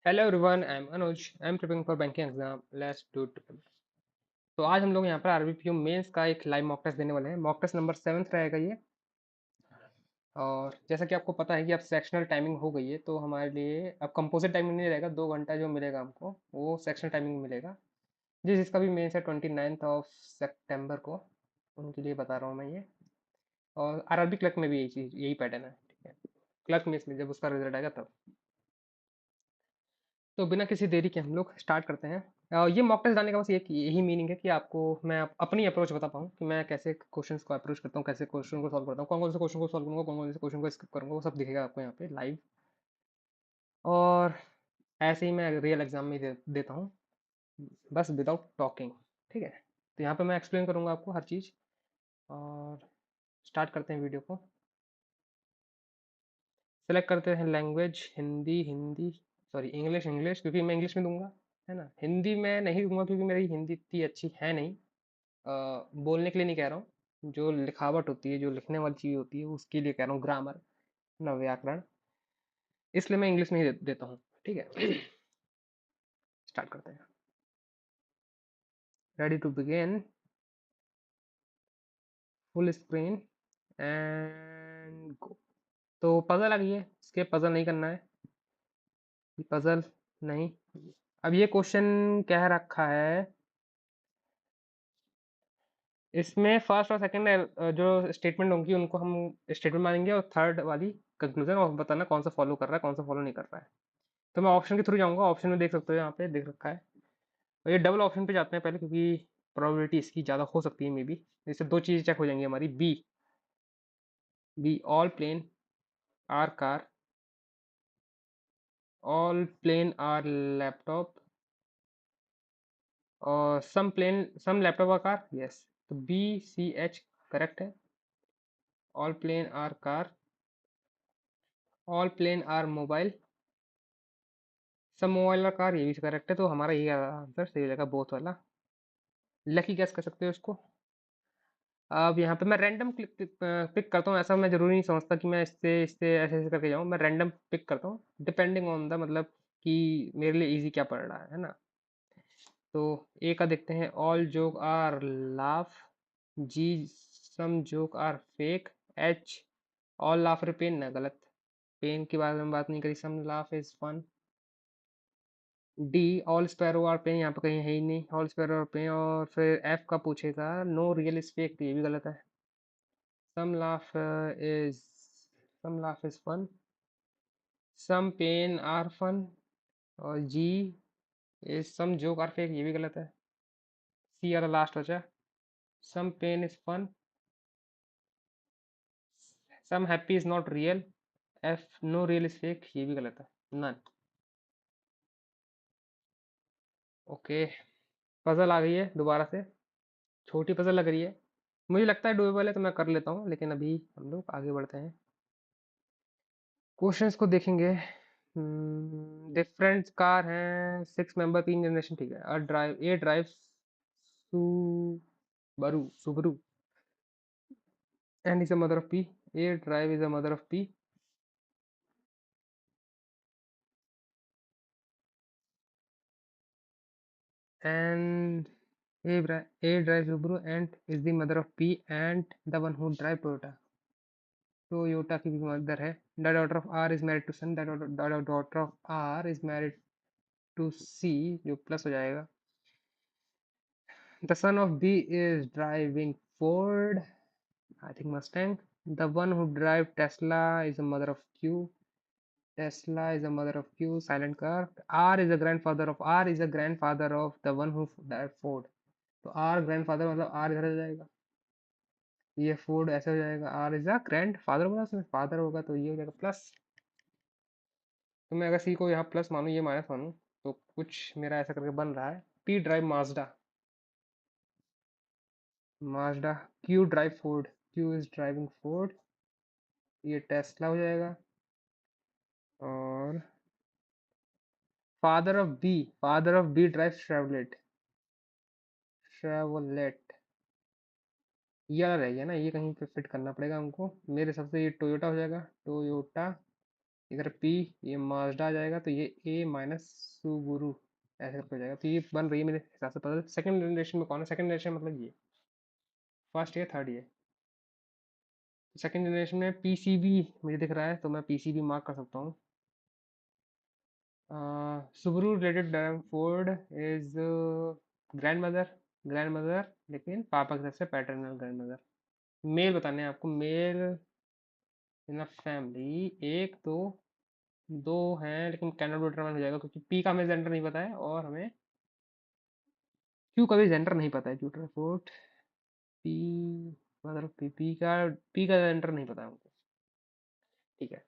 Hello everyone, I am Anuj. I am preparing for banking exam. Let's do it. तो आज हम लोग यहाँ पर आरबीपीयू मेंस का एक लाइव मॉक टेस्ट देने वाले हैं। मॉक टेस्ट नंबर 7 रहेगा ये। और जैसा कि आपको पता है कि अब सेक्शनल टाइमिंग हो गई है, तो हमारे लिए अब कंपोजिट टाइमिंग नहीं रहेगा। 2 घंटा जो मिलेगा हमको वो सेक्शनल टाइमिंग मिलेगा। जिसका भी मेंस है 29 सितंबर को, उनके लिए बता रहा हूँ मैं ये। और आरआरबी क्लर्क में भी यही चीज़, यही पैटर्न है। ठीक है, क्लर्क में इसमें जब उसका रिजल्ट आएगा तब। तो बिना किसी देरी के हम लोग स्टार्ट करते हैं। ये मॉक टेस्ट डालने का बस एक यही मीनिंग है कि आपको मैं अपनी अप्रोच बता पाऊँ कि मैं कैसे क्वेश्चंस को अप्रोच करता हूँ, कैसे क्वेश्चन को सॉल्व करता हूँ, कौन कौन से क्वेश्चन को सॉल्व करूँगा, कौन कौन से क्वेश्चन को स्किप करूँगा, वो सब दिखेगा आपको यहाँ पे लाइव। और ऐसे ही मैं रियल एग्जाम में देता हूँ, बस विदाउट टॉकिंग। ठीक है, तो यहाँ पे मैं एक्सप्लेन करूँगा आपको हर चीज़। और स्टार्ट करते हैं वीडियो को। सेलेक्ट करते हैं language, Hindi Hindi, sorry English English, क्योंकि मैं इंग्लिश में दूंगा, है ना। हिंदी में नहीं दूंगा क्योंकि मेरी हिंदी इतनी अच्छी है नहीं। बोलने के लिए नहीं कह रहा हूँ, जो लिखावट होती है, जो लिखने वाली चीज़ होती है, उसके लिए कह रहा हूँ, ग्रामर ना व्याकरण। इसलिए मैं इंग्लिश में ही देता हूँ। ठीक है, स्टार्ट करते हैं। Ready to begin. Full screen and go. तो पजल आ गई है, इसके पजल नहीं करना है। पजल नहीं। अब ये क्वेश्चन कह रखा है, इसमें फर्स्ट और सेकंड जो स्टेटमेंट होंगी उनको हम स्टेटमेंट मानेंगे, और थर्ड वाली कंक्लूजन, और बताना कौन सा फॉलो कर रहा है, कौन सा फॉलो नहीं कर रहा है। तो मैं ऑप्शन के थ्रू जाऊंगा। ऑप्शन में देख सकते हो, यहाँ पे देख रखा है। और ये डबल ऑप्शन पे जाते हैं पहले, क्योंकि प्रोबेबिलिटी इसकी ज़्यादा हो सकती है मे बी। इससे दो चीज़ें चेक हो जाएंगी हमारी। B, B all plane are car, all plane are laptop, और some laptop are car. Yes, तो बी सी एच करेक्ट है। All plane are car, all plane are mobile, सब मोबाइल का कार, ये भी करेक्ट है। तो हमारा ये आंसर सही हो जाएगा, बोथ वाला। लकी गैस कर सकते हो इसको। अब यहाँ पे मैं रैंडम पिक करता हूँ। ऐसा मैं जरूरी नहीं समझता कि मैं इससे इससे ऐसे ऐसे करके जाऊँ। मैं रैंडम पिक करता हूँ डिपेंडिंग ऑन द, मतलब कि मेरे लिए इजी क्या पड़ रहा है ना। तो ए का देखते हैं, all joke are laugh. G, some joke are fake. H, all laugh are pain, ना गलत। पेन के बारे में बात नहीं करी, some laugh is fun. D, all sparrow are pain, यहाँ पे कहीं है ही नहीं ऑल स्पैरो आर पेन। और फिर एफ का पूछेगा, नो रियल इज फेक, तो ये भी गलत है। Some laugh is some laugh is fun, some pain are fun. और G is some joke are fake, ये भी गलत है। सी आर लास्ट बचा, some pain is fun, some happy is not real. F, no real is fake, ये भी गलत है। नन। ओके, पजल आ गई है दोबारा से। छोटी पजल लग रही है, मुझे लगता है डुएबल है, तो मैं कर लेता हूँ। लेकिन अभी हम लोग आगे बढ़ते हैं, क्वेश्चंस को देखेंगे। डिफरेंट कार हैं, 6 मेंबर, 3 जनरेशन। ठीक है, A drive Subaru Subaru and is a mother of P. A drive is a mother of P. And A drive Subaru and is the mother of P, and the one who drive Toyota. Toyota की भी mother है। The daughter of R is married to son, the daughter of R is married to C, जो plus हो जाएगा। The son of B is driving Ford, I think Mustang. The one who drive Tesla is a mother of Q. Tesla is a mother of Q, silent car. R is a grandfather of the one who drive Ford. तो R grandfather मतलब R इधर आ जाएगा, ये Ford ऐसे हो जाएगा। R is a grandfather, बोला उसमें फादर होगा, तो ये हो जाएगा प्लस। तो मैं अगर सी को यहाँ प्लस मानूँ, ये माइनस मानूँ, तो कुछ मेरा ऐसा करके बन रहा है। P drive Mazda, Mazda. Q drive Ford, Q is driving Ford, ये टेस्ला हो जाएगा। और father of B drive Chevrolet, Chevrolet. ये वाला रह गया ना, ये कहीं पे फिट करना पड़ेगा हमको। मेरे हिसाब से ये टोयोटा हो जाएगा, टोयोटा इधर P, ये माजडा आ जाएगा, तो ये A माइनस सुबुरु ऐसे करके हो जाएगा। तो ये बन रही है मेरे हिसाब से पजल। सेकंड जनरेशन में कौन है? सेकंड जनरेशन मतलब ये, फर्स्ट ये, थर्ड ये। सेकंड जनरेशन में PCB मुझे दिख रहा है, तो मैं PCB मार्क कर सकता हूँ। सुबरू related driving Ford is grand mother, grand mother, लेकिन पापा की तरफ से पैटर्नल ग्रैंड मदर। मेल बताने हैं आपको, मेल इन अ फैमिली, एक दो, दो हैं लेकिन कैनॉट बी डिटरमाइन हो जाएगा क्योंकि पी का हमें जेंडर नहीं पता है और हमें क्यू का भी जेंडर नहीं पता है। ट्यूटर फोर्ट पी, मतलब पी का जेंडर नहीं पता है हमको। ठीक है,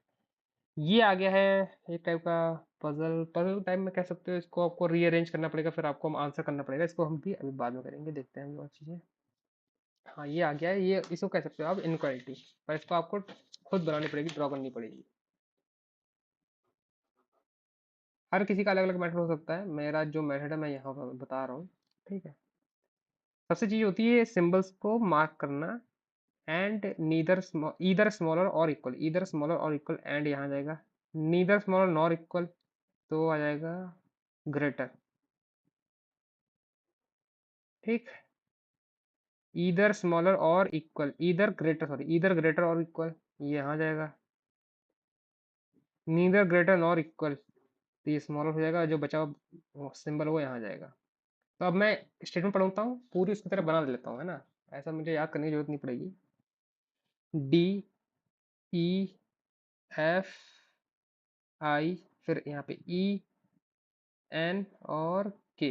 ये आ गया है एक टाइप का पजल। पजल टाइप में कह सकते हो इसको, आपको रीअरेंज करना पड़ेगा, फिर आपको आंसर करना पड़ेगा। इसको हम भी अभी बाद में करेंगे, देखते हैं और चीज़ें। हाँ, ये आ गया है, ये इसको कह सकते हो आप इनक्वालिटी, पर इसको आपको खुद बनानी पड़ेगी, ड्रॉ करनी पड़ेगी। हर किसी का अलग अलग मेथड हो सकता है, मेरा जो मेथड है मैं यहाँ पर बता रहा हूँ। ठीक है, सबसे चीज होती है सिंबल्स को मार्क करना, एंड नीदर ईदर स्मॉलर और इक्वल, ईदर स्मॉलर और इक्वल, एंड यहाँ जाएगा नीदर स्मॉलर नॉर इक्वल, तो आ जाएगा ग्रेटर। ठीक, ईदर स्मॉलर और equal, either greater, sorry either greater और इक्वल, ये यहाँ जाएगा नीदर ग्रेटर नॉर इक्वल, तो ये स्मॉलर हो जाएगा, जो बचा हुआ सिंबल वो यहाँ जाएगा। तो अब मैं स्टेटमेंट पढ़ता हूँ, पूरी उसकी तरह बना लेता हूँ, है ना, ऐसा मुझे याद करने की जरूरत नहीं पड़ेगी। डी ई एफ आई, फिर यहाँ पे ई एन और के,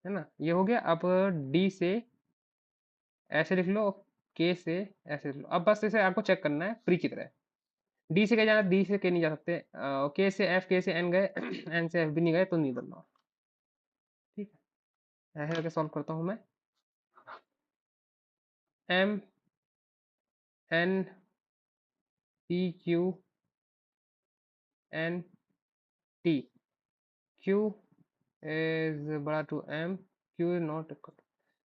है ना, ये हो गया। अब डी से ऐसे लिख लो, के से ऐसे लिख लो। अब बस इसे आपको चेक करना है प्री की तरह। डी से क्या जाना, डी से के नहीं जा सकते, के से एफ, के से एन गए एन से एफ भी नहीं गए, तो नहीं बनना। ठीक है, ऐसे करके सॉल्व करता हूँ मैं। M N P Q N T, Q is बड़ा to M, Q is not equal,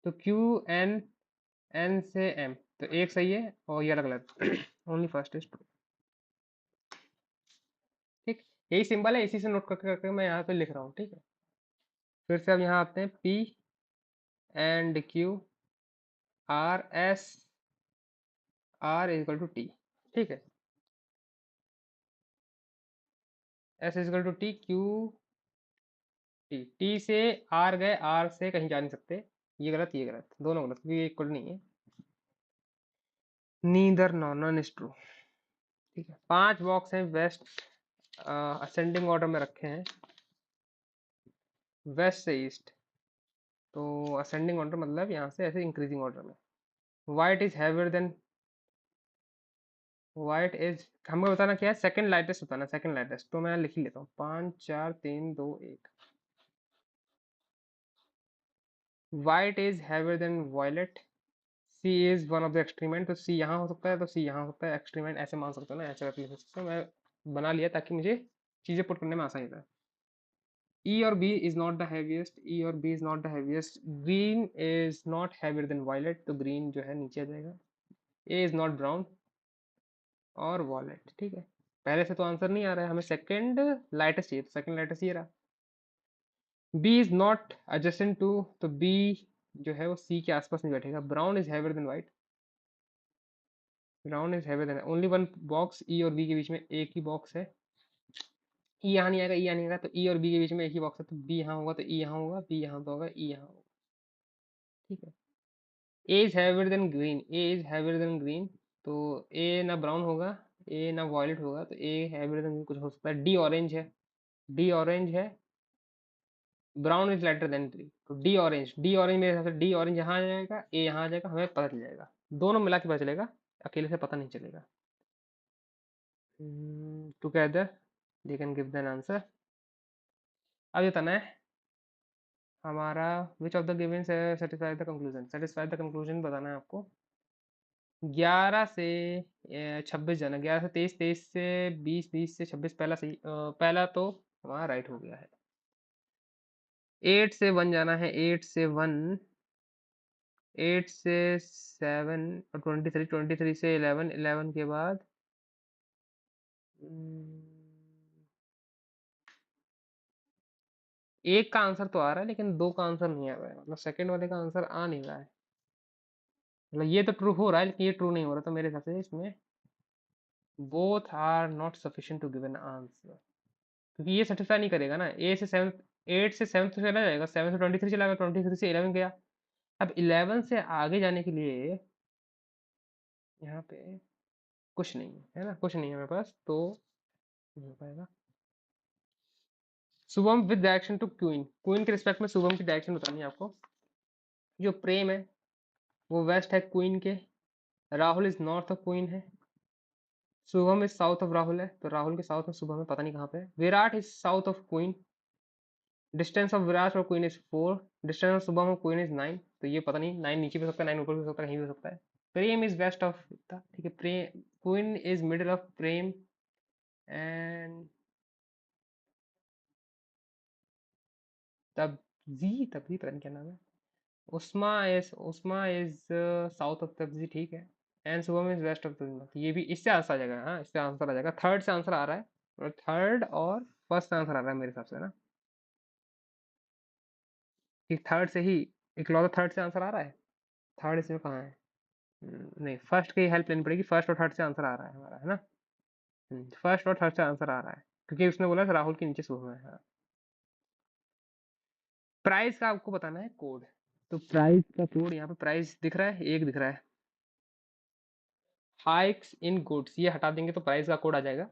तो क्यू एन, एन से एम, तो एक सही है और ये अलग अलग ओनली फर्स्ट इज ट्रू। ठीक, यही सिंबल है, इसी से नोट करके करके मैं यहाँ पे लिख रहा हूँ। ठीक है, फिर से अब यहाँ आते हैं, P and Q R S R equal to T. ठीक है, S equal to T, Q T, T से आर गए, आर से कहीं जा नहीं सकते, ये गलत ये गलत, दोनों गलत क्योंकि ये इक्वल नहीं है। Neither non, non is true. ठीक है, 5 बॉक्स हैं वेस्ट, असेंडिंग ऑर्डर में रखे हैं, वेस्ट से ईस्ट, तो असेंडिंग ऑर्डर मतलब यहाँ से ऐसे इंक्रीजिंग ऑर्डर में। White is heavier then, white is हमें बताना क्या है, सेकंड लाइटेस्ट बताना, सेकंड लाइटेस्ट, तो मैं लिख ही लेता हूँ, 5 4 3 2 1। White is heavier than violet, C is one of the extreme end, तो सी यहाँ हो सकता है, तो सी यहाँ हो सकता है, एक्सट्रीमेंट ऐसे मान सकते हो ना, ऐसे करके लिख सकते हो। मैं बना लिया ताकि मुझे चीज़ें पुट करने में आसानी रहे। E और B is not the heaviest, E और B is not the heaviest, green is not heavier than violet, तो green जो है नीचे आ जाएगा। A is not brown और violet। ठीक है, पहले से तो आंसर नहीं आ रहा है, हमें सेकंड लाइटेस्ट चाहिए, तो सेकंड लाइटेस्ट ये रहा। B is not adjacent to, तो B जो है वो C के आसपास नहीं बैठेगा। brown is heavier than white, brown is heavier than, only one box E और B के बीच में एक ही बॉक्स है। E यहाँ नहीं आएगा, E यहाँ नहीं आएगा, तो E और B के बीच में एक ही बॉक्स है, तो B यहाँ होगा, तो E यहाँ होगा, B यहाँ तो होगा, E यहाँ होगा। ठीक है, A is heavier than green, A is heavier than green, तो ए ना ब्राउन होगा, ए ना वॉयलेट होगा, तो ए हैवियर देन कुछ हो सकता है। डी ऑरेंज है, डी ऑरेंज है, brown is lighter than green, तो डी ऑरेंज, डी ऑरेंज मेरे हिसाब से डी ऑरेंज यहाँ आ जाएगा, ए यहाँ आ जाएगा, हमें पता चल जाएगा, दोनों मिला के पता चलेगा, अकेले से पता नहीं चलेगा। Together they can give then answer. अब ये तना है हमारा, which of the given satisfy the conclusion, satisfy the conclusion बताना है आपको। 11 से 26 जाना, 11 से 23, 23 से 20, 20 से 26, पहला सही, पहला तो हमारा राइट हो गया है। 8 से 1 जाना है, 8 से 1, 8 से 7 और 23, 23 से 11, 11 के बाद एक का आंसर तो आ रहा है लेकिन दो का आंसर नहीं आ रहा है, मतलब सेकंड वाले का आंसर आ नहीं रहा है। मतलब ये तो ट्रू हो रहा है लेकिन ये ट्रू नहीं हो रहा, तो मेरे हिसाब से इसमें both are not sufficient to give an answer, क्योंकि ये सेटिस्फाई नहीं करेगा ना। ए से सेवन्थ, 8 से 7th चला जाएगा, 7 से 23 चला गया, 23 से 11 गया। अब 11 से आगे जाने के लिए यहाँ पे कुछ नहीं है ना, कुछ नहीं है मेरे पास, तो नहीं हो पाएगा। Shubham with direction to queen, queen के रिस्पेक्ट में शुभम की डायरेक्शन बतानी है आपको। जो प्रेम है वो वेस्ट है क्वीन के, Rahul is north of queen है, Shubham is south of Rahul है, तो राहुल के साउथ में शुभम है, पता नहीं कहाँ पे है। Virat is south of queen, distance of Virat और queen is 4, distance of Shubham और क्वीन इज 9, तो ये पता नहीं, 9 नीचे भी हो सकता है, 9 ऊपर भी हो सकता है, कहीं भी हो सकता है। प्रेम इज वेस्ट ऑफ, ठीक है, Prem, queen is middle of Prem, and Tabji पता नहीं क्या नाम है, Usma is south of Tabji, ठीक है, and Shubham is west of Tabji, ये भी इससे आंसर आ जाएगा। हाँ, इससे आंसर आ जाएगा, थर्ड से आंसर आ रहा है, और थर्ड और फर्स्ट से आंसर आ रहा है मेरे हिसाब से ना, कि थर्ड से ही, इकलौता थर्ड से आंसर आ रहा है। थर्ड इसमें कहाँ है? नहीं, फर्स्ट की हेल्प लेनी पड़ेगी, फर्स्ट और थर्ड से आंसर आ रहा है हमारा, है ना। फर्स्ट और थर्ड से आंसर आ रहा है, क्योंकि उसने बोला था राहुल के नीचे शुभम है। हाँ। प्राइस का आपको बताना है कोड, तो प्राइस का कोड यहाँ पे प्राइस दिख रहा है, एक दिख रहा है, हाइक्स इन गुड्स, ये हटा देंगे तो प्राइस का कोड आ जाएगा।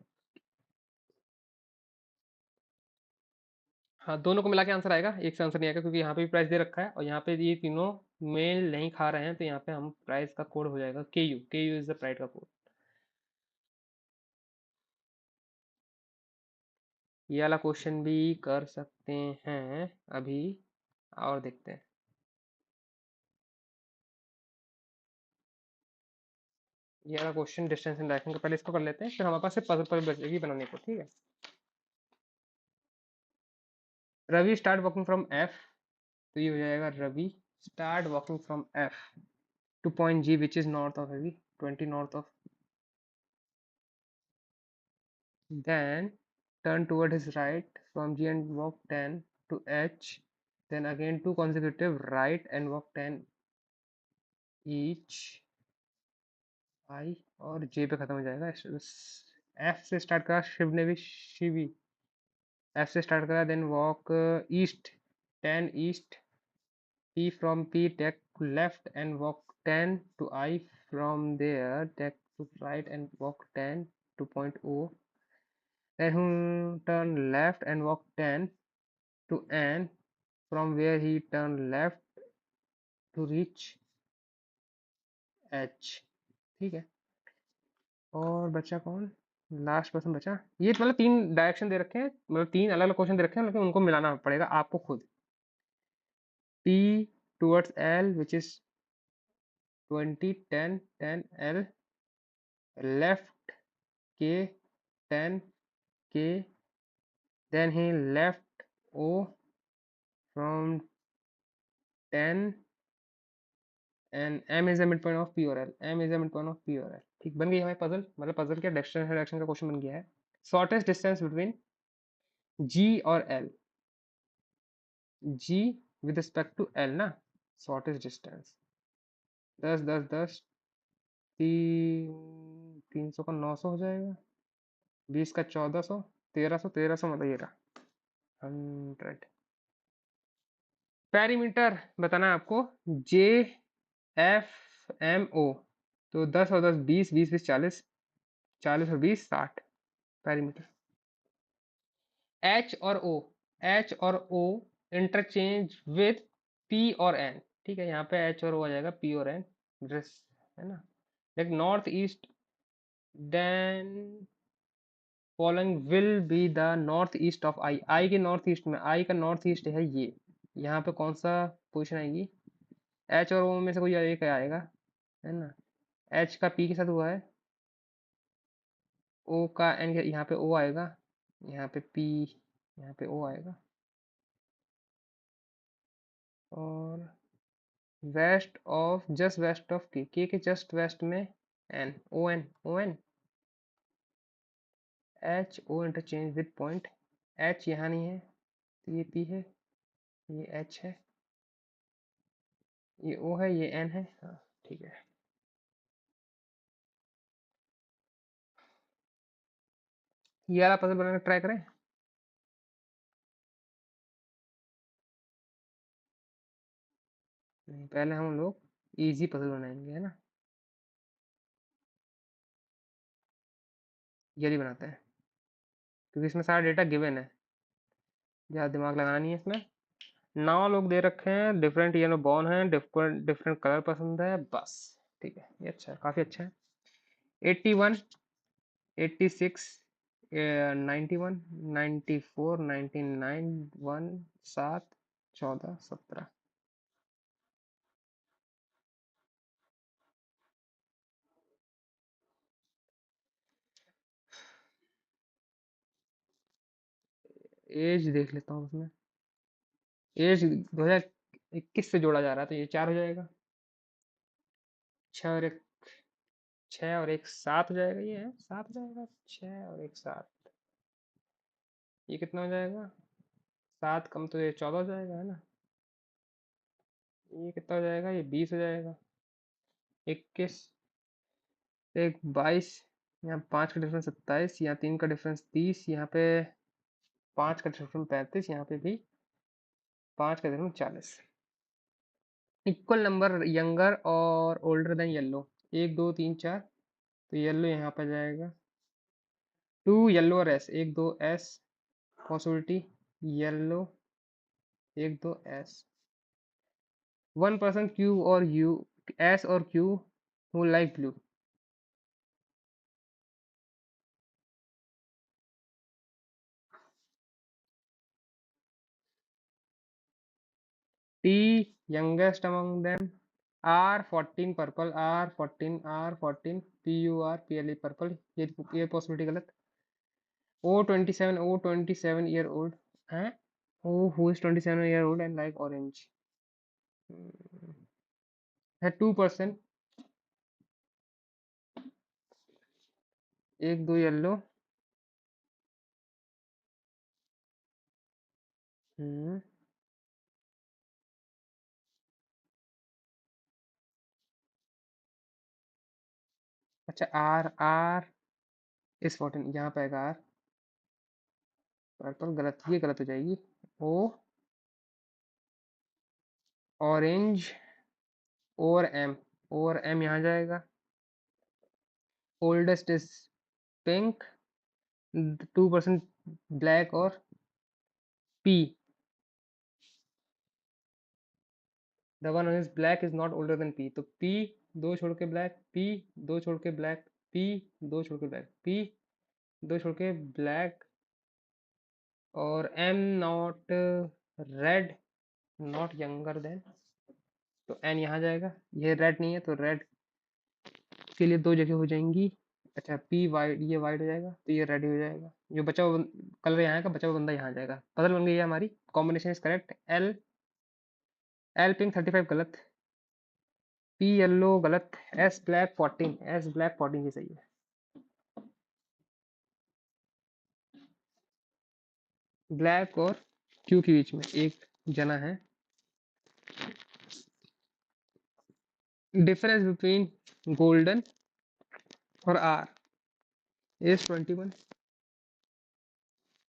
हाँ, दोनों को मिला के आंसर आएगा, एक से आंसर नहीं आएगा, क्योंकि यहाँ पे भी प्राइस दे रखा है और यहाँ पे ये तीनों मेल नहीं खा रहे हैं, तो यहाँ पे हम प्राइस का कोड हो जाएगा के यू इज द प्राइस का कोड। ये वाला क्वेश्चन भी कर सकते हैं अभी, और देखते हैं। ये वाला क्वेश्चन डिस्टेंस इन डायरेक्शन का, पहले इसको कर लेते हैं, फिर हमारे पास सिर्फ पजल पर बचेगी बनाने को, ठीक है। Ravi start walking from F, तो ये हो जाएगा Ravi start walking from F to point G which is north of Ravi, 20 north of, then turn toward his right from G and walk 10 to H, then again two consecutive right and walk 10 each, I और J पे खत्म हो जाएगा। F से start करा शिव ने भी, Shivi F से स्टार्ट करा, then walk east 10 east, P from P take left and walk 10 to I, from there take to right and walk 10 to point O, then turn left and walk 10 to N, from where he turned left to reach H, ठीक है। और बचा कौन, last person बचा। ये मतलब 3 direction दे रखे हैं, मतलब 3 अलग अलग क्वेश्चन दे रखे हैं, लेकिन उनको मिलाना पड़ेगा आपको खुद। P towards L which is 20 10 10 L, left K 10 K, then he left O from 10, and M is the midpoint of P और L, M is the midpoint of P और L, ठीक बन गई हमारी पजल, मतलब पजल के direction का question बन गया है। शॉर्टेस्ट डिस्टेंस बिटवीन G और L, G with respect to L ना, शॉर्टेस्ट डिस्टेंस 10 10 10, 300 का 900 हो जाएगा, 20 का 1400, 1300, 1300 मतलब ये रहा 100। पेरीमीटर बताना है आपको, JFMO, तो 10 और 10 20, 20 20 40, 40 और 20 60 पेरीमीटर। H और O इंटरचेंज विथ P और N, ठीक है, यहाँ पे H और O आ जाएगा, P और N ड्रेस, है ना। लेकिन north east, then following will be the north east of I K north east में, आई का नॉर्थ ईस्ट है ये, यहाँ पे कौन सा पोजिशन आएगी, H और O में से कोई एक आएगा, है ना। H का P के साथ हुआ है, O का N के, यहाँ पे O आएगा, यहाँ पे P, यहाँ पे O आएगा, और west of, just west of के के जस्ट वेस्ट में N, O N H O interchange with point, H यहाँ नहीं है, तो ये पी है, ये एच है, ये ओ है, ये एन है। हाँ ठीक है। ये वाला पजल बनाने ट्राई करें। नहीं, पहले हम लोग इजी पजल बनाएंगे, है ना। ये भी बनाते हैं क्योंकि इसमें सारा डेटा गिवन है, ज़्यादा दिमाग लगाना नहीं है इसमें। 9 लोग दे रखे हैं, डिफरेंट ईयर में बॉर्न है, डिफरेंट डिफरेंट कलर पसंद है, बस ठीक है, ये अच्छा है, काफ़ी अच्छा है। 81, 86, 91, 94, 99, 1, 7, 14, 17। एज देख लेता हूँ उसमें। एज 2021 से जोड़ा जा रहा है तो ये 4 हो जाएगा। 6 और एक 7 हो जाएगा, ये है 7 हो जाएगा, 6 और एक 7। ये कितना हो जाएगा? 7 कम तो ये 14 हो जाएगा, है ना। ये कितना हो जाएगा? ये 20 हो जाएगा। 21, एक 22, यहाँ 5 का डिफरेंस 27, यहाँ 3 का डिफरेंस 30, यहाँ पे 5 का डिफरेंस 35, यहाँ पे भी 5 का डिफरेंस 40। इक्वल नंबर यंगर और ओल्डर देन येलो, 1 2 3 4, तो येलो यहाँ पे जाएगा। 2 येलो और S, 1 2 S possibility, yellow 1 2 S. 1% Q और यू, एस और Q who like blue. T youngest among them, R14 purple, R14, R14, PUR PLE purple, ये possibility गलत। O27, O27 year old है, who is 27 year old and like orange, है 2%। 1 2 yellow, हम्म, अच्छा R R इस 14 यहाँ पे आएगा R, पर्पल गलत, ये गलत हो जाएगी। O ऑरेंज, और M यहाँ जाएगा। ओल्डेस्ट इज पिंक, 2% ब्लैक और P, the one is black is not older than P, तो P 2 छोड़ के ब्लैक, P 2 छोड़ के ब्लैक, P 2 छोड़ के ब्लैक, P 2 छोड़ के ब्लैक, और M not red, not younger than, तो N यहाँ जाएगा। ये रेड नहीं है तो रेड के लिए 2 जगह हो जाएंगी। अच्छा P वाइट, ये वाइट हो जाएगा तो ये रेड हो जाएगा। जो बचा हुआ कलर यहाँ का, बचा हुआ बंदा यहाँ जाएगा। बदल बन गई है हमारी, combination is correct. L L pink 35 गलत, P येलो गलत, S ब्लैक 14, S ब्लैक 14 ही सही है। ब्लैक और क्यू के बीच में एक जना है। डिफरेंस बिटवीन गोल्डन और आर इज 21।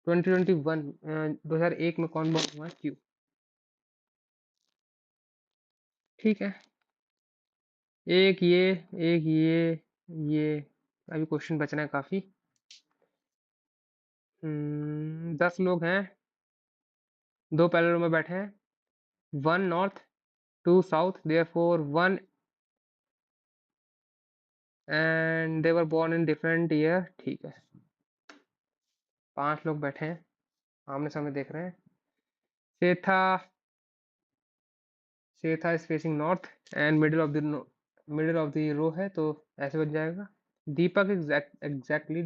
2021, 2001 में कौन बॉर्न हुआ? क्यू। ठीक है, एक ये अभी क्वेश्चन बचना है काफी। 10 लोग हैं, 2 पैरेलल में बैठे हैं, 1 north 2 south, therefore 1 and they were born in different year. ठीक है, 5 लोग बैठे हैं, आमने सामने देख रहे हैं। सेथा सेथा is facing north and middle of the row है, तो ऐसे बन जाएगा। दीपक एग्जैक्टली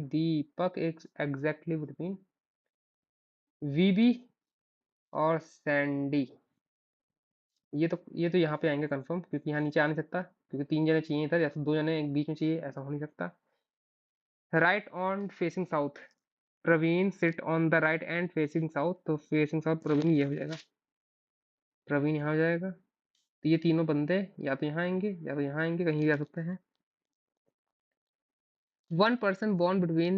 बिटवीन वीबी और सैंडी। ये तो यहाँ पे आएंगे कंफर्म, क्योंकि यहाँ नीचे आ नहीं सकता, क्योंकि 3 जने चाहिए था, या तो 2 जने एक बीच में चाहिए, ऐसा हो नहीं सकता। Right on facing south, Praveen sit on the right end facing south, तो फेसिंग साउथ प्रवीण ये हो जाएगा। प्रवीण यहाँ हो जाएगा। तो ये तीनों बंदे या तो यहाँ आएंगे या तो यहाँ आएंगे, कहीं भी जा सकते हैं। 1 person born between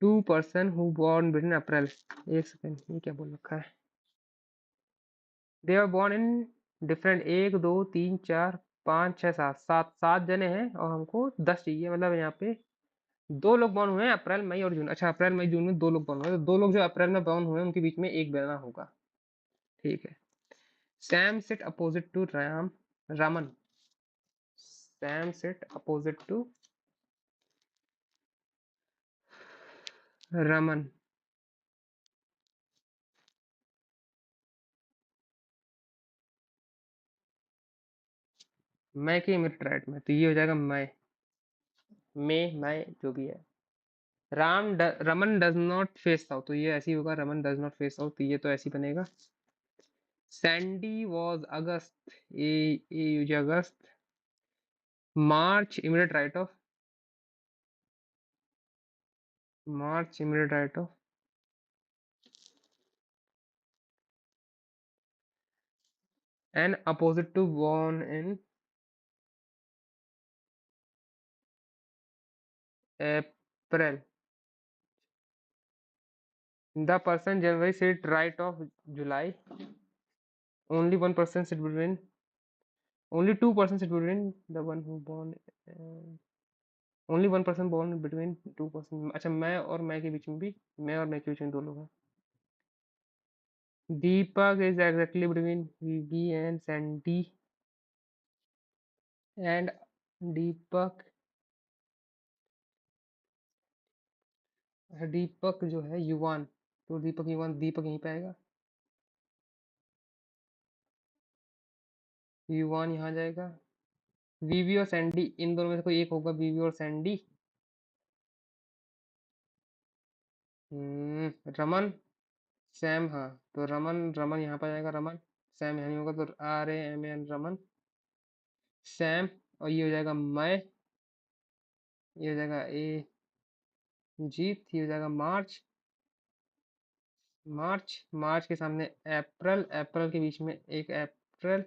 2 person who born between अप्रैल, एक सेकेंड, ये क्या बोल रखा है? They are born in different, 1 2 3 4 5 6 7, सात जने हैं और हमको 10 चाहिए। मतलब यहाँ पे 2 लोग बॉर्न हुए हैं अप्रैल मई और जून। अच्छा, अप्रैल मई जून में 2 लोग बॉर्न हुए, तो 2 लोग जो अप्रैल में बॉर्न हुए उनके बीच में एक बना होगा। ठीक है। Sam sit opposite to Raman. Sam sit opposite to Raman. मैं के मिनट राइट में, तो ये हो जाएगा मैं जो भी है। Raman does not face south, तो ये ऐसे ही होगा, Raman does not face south, तो ये तो ऐसे ही बनेगा। Sandy was August, A use August. March immediate right of, March immediate right of. And opposite to born in April. The person January sit right of July. Only 1 person sit between, only 2 person sit between the one who born, only 1 person born between 2 person। अच्छा, मैं के बीच में भी, मैं और मैं के बीच में 2 लोग हैं। Deepak is exactly between VB and Sandy, and Deepak, Deepak जो है युवान, तो दीपक युवान, दीपक यहीं पे आएगा, युवान यहाँ जाएगा। वीवी और सैंडी, इन दोनों में से कोई एक होगा, वीवी और सैंडी। रमन, सैम, हाँ, तो रमन, रमन यहाँ पर जाएगा, रमन। सैम यहाँ नहीं होगा, तो RAMAN रमन, सैम। और ये हो जाएगा मैं, ये हो जाएगा ए जीत, ये हो जाएगा मार्च, मार्च, मार्च के सामने अप्रैल, अप्रैल के बीच में एक अप्रैल।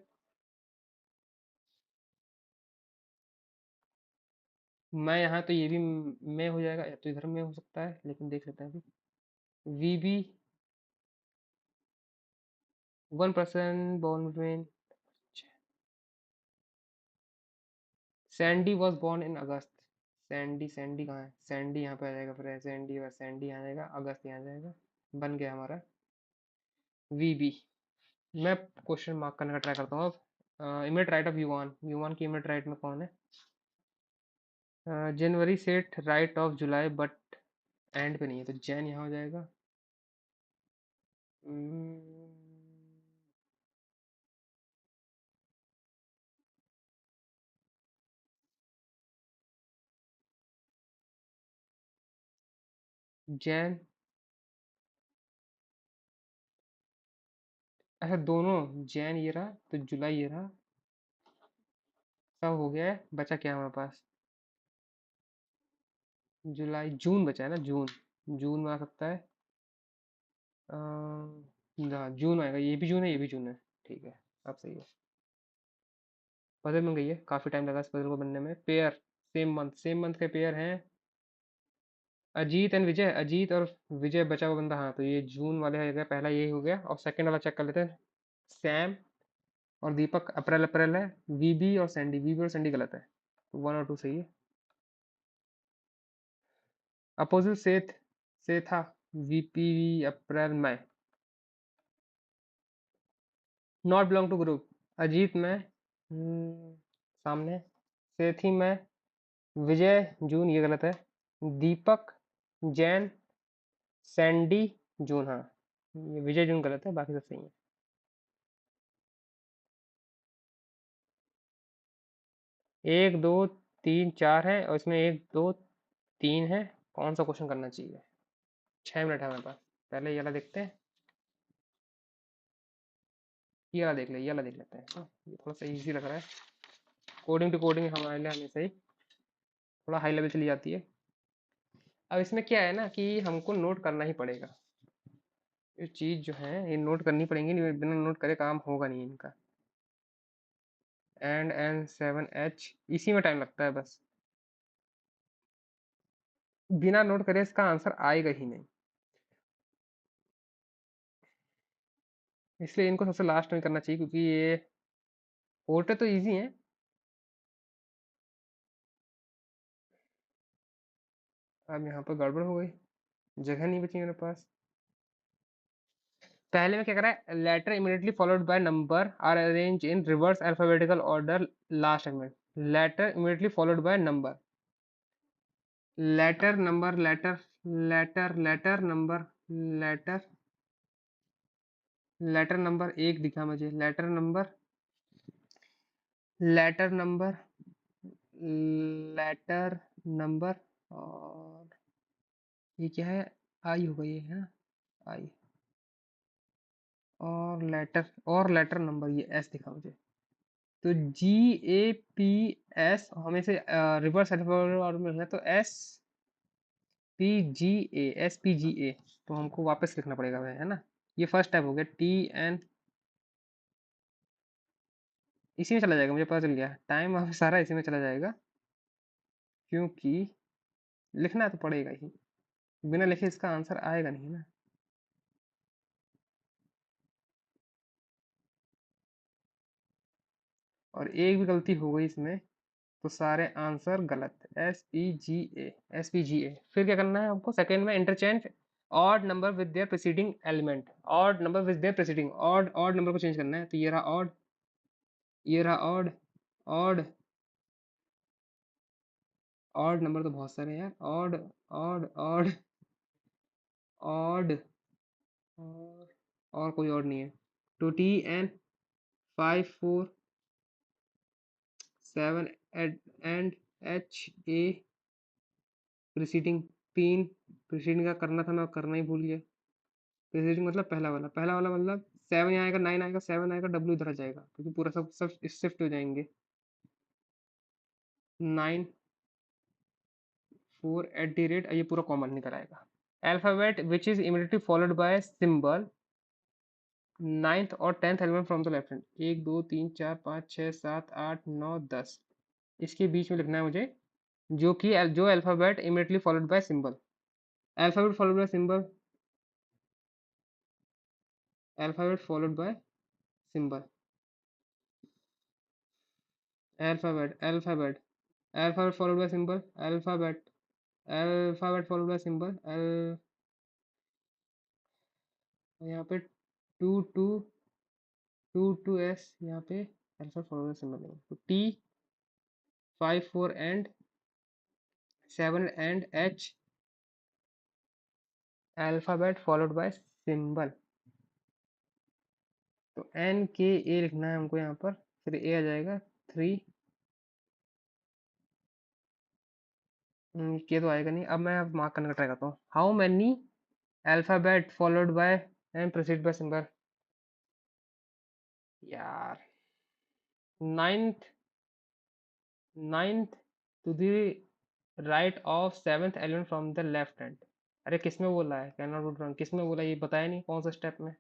मैं यहाँ, तो ये भी मैं हो जाएगा, या तो इधर में हो सकता है, लेकिन देख लेते हैं अभी। वीबी 1 person born between, Sandy was born in August. Sandy, Sandy कहाँ है? सैंडी यहाँ पे आ जाएगा, फिर सैंडी और सैंडी यहाँ जाएगा, अगस्त यहाँ जाएगा, बन गया हमारा वीबी। मैं क्वेश्चन मार्क करने का ट्राई करता हूँ अब। इमिट राइट ऑफ युवान, युवान की इमिट राइट में कौन है? January set right of July, but end पे नहीं है, तो जैन यहाँ हो जाएगा। जैन, अच्छा दोनों, जैन ये रहा तो जुलाई ये रहा, सब हो गया है, बचा क्या हमारे पास? जुलाई, जून बचा है ना, जून, जून में आ सकता है। ना, जून आएगा, ये भी जून है, ये भी जून है। ठीक है, अब सही है। पजल बन गई है, काफी टाइम लगा इस पजल को बनने में। Pair, same month, same month के पेयर हैं अजीत एंड विजय, अजीत और विजय बचा हुआ बंदा, हाँ, तो ये जून वाले हो गया, पहला यही हो गया, और सेकंड वाला चेक कर लेते हैं। सैम और दीपक, अप्रैल अप्रैल है। वीबी और सैंडी गलत है, तो 1 और 2 सही है। अपोजिट से था, VPV April May. Not belong to group, Ajit में, सामने, सेठी में, विजय जून, ये गलत है। दीपक जैन, सैंडी जून, हाँ, ये विजय जून गलत है, बाकी सब सही है। 1 2 3 4 है, और इसमें 1 2 3 है। कौन सा क्वेश्चन करना चाहिए? 6 मिनट है हमारे पास, पहले ये वाला देखते हैं, ये वाला ये वाला देख लेते हैं। हाँ, ये थोड़ा सा इजी लग रहा है, कोडिंग टू कोडिंग हमारे लिए हमेशा ही थोड़ा हाई लेवल चली जाती है। अब इसमें क्या है ना कि हमको नोट करना ही पड़ेगा, ये चीज़ जो है ये नोट करनी पड़ेंगी, नहीं बिना नोट करे काम होगा नहीं इनका। एंड एन 7H, इसी में टाइम लगता है बस, बिना नोट करे इसका आंसर आएगा ही नहीं, इसलिए इनको सबसे लास्ट में करना चाहिए, क्योंकि ये फोर्टे तो इजी है। अब यहाँ पर गड़बड़ हो गई, जगह नहीं बची मेरे पास। पहले में क्या करा है, letter immediately followed by number are arrange in reverse alphabetical order, last segment. Letter immediately followed by number, letter number, letter letter letter number, letter letter number एक दिखा मुझे, letter number, letter number, letter number, और ये क्या है, आई होगा ये है, आई, और लेटर नंबर, ये एस दिखा मुझे। तो GAPS हमें से रिवर्स अल्फाबेटिकल ऑर्डर में है, तो SPGA, तो हमको वापस लिखना पड़ेगा वह, है ना। ये फर्स्ट टाइप हो गया, TN, इसी में चला जाएगा, मुझे पता चल गया, टाइम अब सारा इसी में चला जाएगा, क्योंकि लिखना तो पड़ेगा ही, बिना लिखे इसका आंसर आएगा नहीं ना। और एक भी गलती हो गई इसमें तो सारे आंसर गलत। एस पी जी ए, फिर क्या करना है हमको, सेकंड में interchange odd number with their preceding element, odd number with their preceding, odd odd number को चेंज करना है, तो ये रहा ऑड, ये रहा ऑड, ऑड, ऑड नंबर तो बहुत सारे हैं यार, ऑड, ऑड, ऑड, ऑड, और कोई ऑड नहीं है। तो TN 5 4 7 एंड प्रीसीडिंग, तीन प्रीसीडिंग का करना था, मैं करना ही भूल गया। प्रीसीडिंग मतलब पहला वाला, पहला वाला मतलब 7 यहाँ आएगा, 9 आएगा, 7 आएगा, W इधर आ जाएगा, क्योंकि पूरा सब सब शिफ्ट हो जाएंगे। 9 4 ये पूरा कॉमन निकल आएगा। Alphabet which is immediately followed by symbol, ninth और tenth element from the left hand, 1 2 3 4 5 6 7 8 9 10, इसके बीच में लिखना है मुझे, जो alphabet immediately followed by symbol, alphabet followed by symbol, alphabet followed by symbol, alphabet alphabet followed by symbol, alphabet followed by symbol, यहाँ पे to to to S, यहाँ पे अल्फाबेट फॉलोड बाय सिंबल नहीं, तो T 5 4 and 7 and H, alphabet followed by symbol, तो NKA लिखना है हमको यहाँ पर, फिर A आ जाएगा 3, के तो आएगा नहीं, अब मैं मार्क करने का ट्राई करता हूँ, how many alphabet followed by and proceed by symbol, यार, ninth ninth to the right of seventh element from the left hand, अरे किसमें बोला है, कैन नॉट रन, किसमें बोला ये बताया नहीं, कौन सा स्टेप में,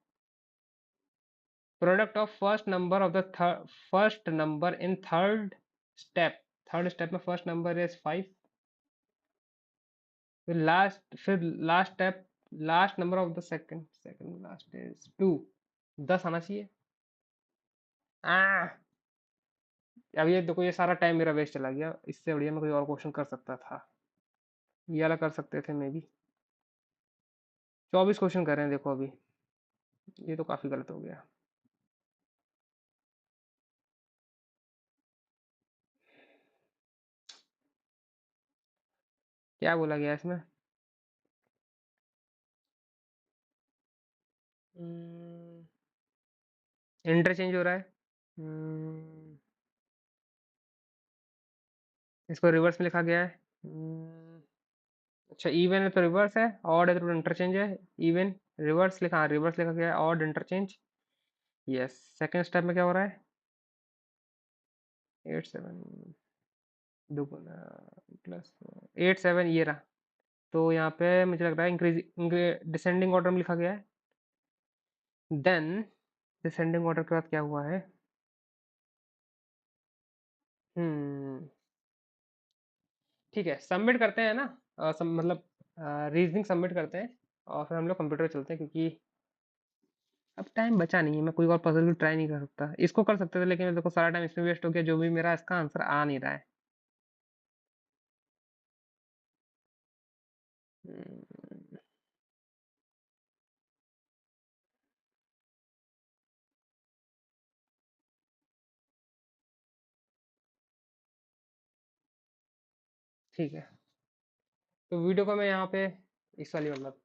product of first number of the first number in step third step में फर्स्ट नंबर इज 5, फिर last step, last number of the second second last is 2, 10 आना चाहिए। आ अब ये देखो, ये सारा टाइम मेरा वेस्ट चला गया, इससे बढ़िया मैं कोई और क्वेश्चन कर सकता था, ये वाला कर सकते थे मे बी। 24 क्वेश्चन कर रहे हैं देखो अभी, ये तो काफी गलत हो गया। क्या बोला गया इसमें, इंटरचेंज हो रहा है, हम्म, इसको रिवर्स में लिखा गया है, अच्छा इवन है तो रिवर्स है, ऑड है तो इंटरचेंज है, इवन रिवर्स लिखा, हाँ रिवर्स लिखा गया है, odd interchange, yes. Second step में क्या हो रहा है, 8 7 दुगुना प्लस 8 7, ये रहा, तो यहाँ पे मुझे लग रहा है इंक्रीज डिसेंडिंग ऑर्डर में लिखा गया है, देन डिसेंडिंग ऑर्डर के बाद क्या हुआ है? ठीक है, सबमिट करते हैं ना। मतलब रीजनिंग सबमिट करते हैं और फिर हम लोग कंप्यूटर पे चलते हैं, क्योंकि अब टाइम बचा नहीं है। मैं कोई और पजल भी ट्राई नहीं कर सकता। इसको कर सकते थे, लेकिन देखो सारा टाइम इसमें वेस्ट हो गया, जो भी मेरा इसका आंसर आ नहीं रहा है। हम्म, ठीक है, तो वीडियो को मैं यहाँ पे इस वाली मतलब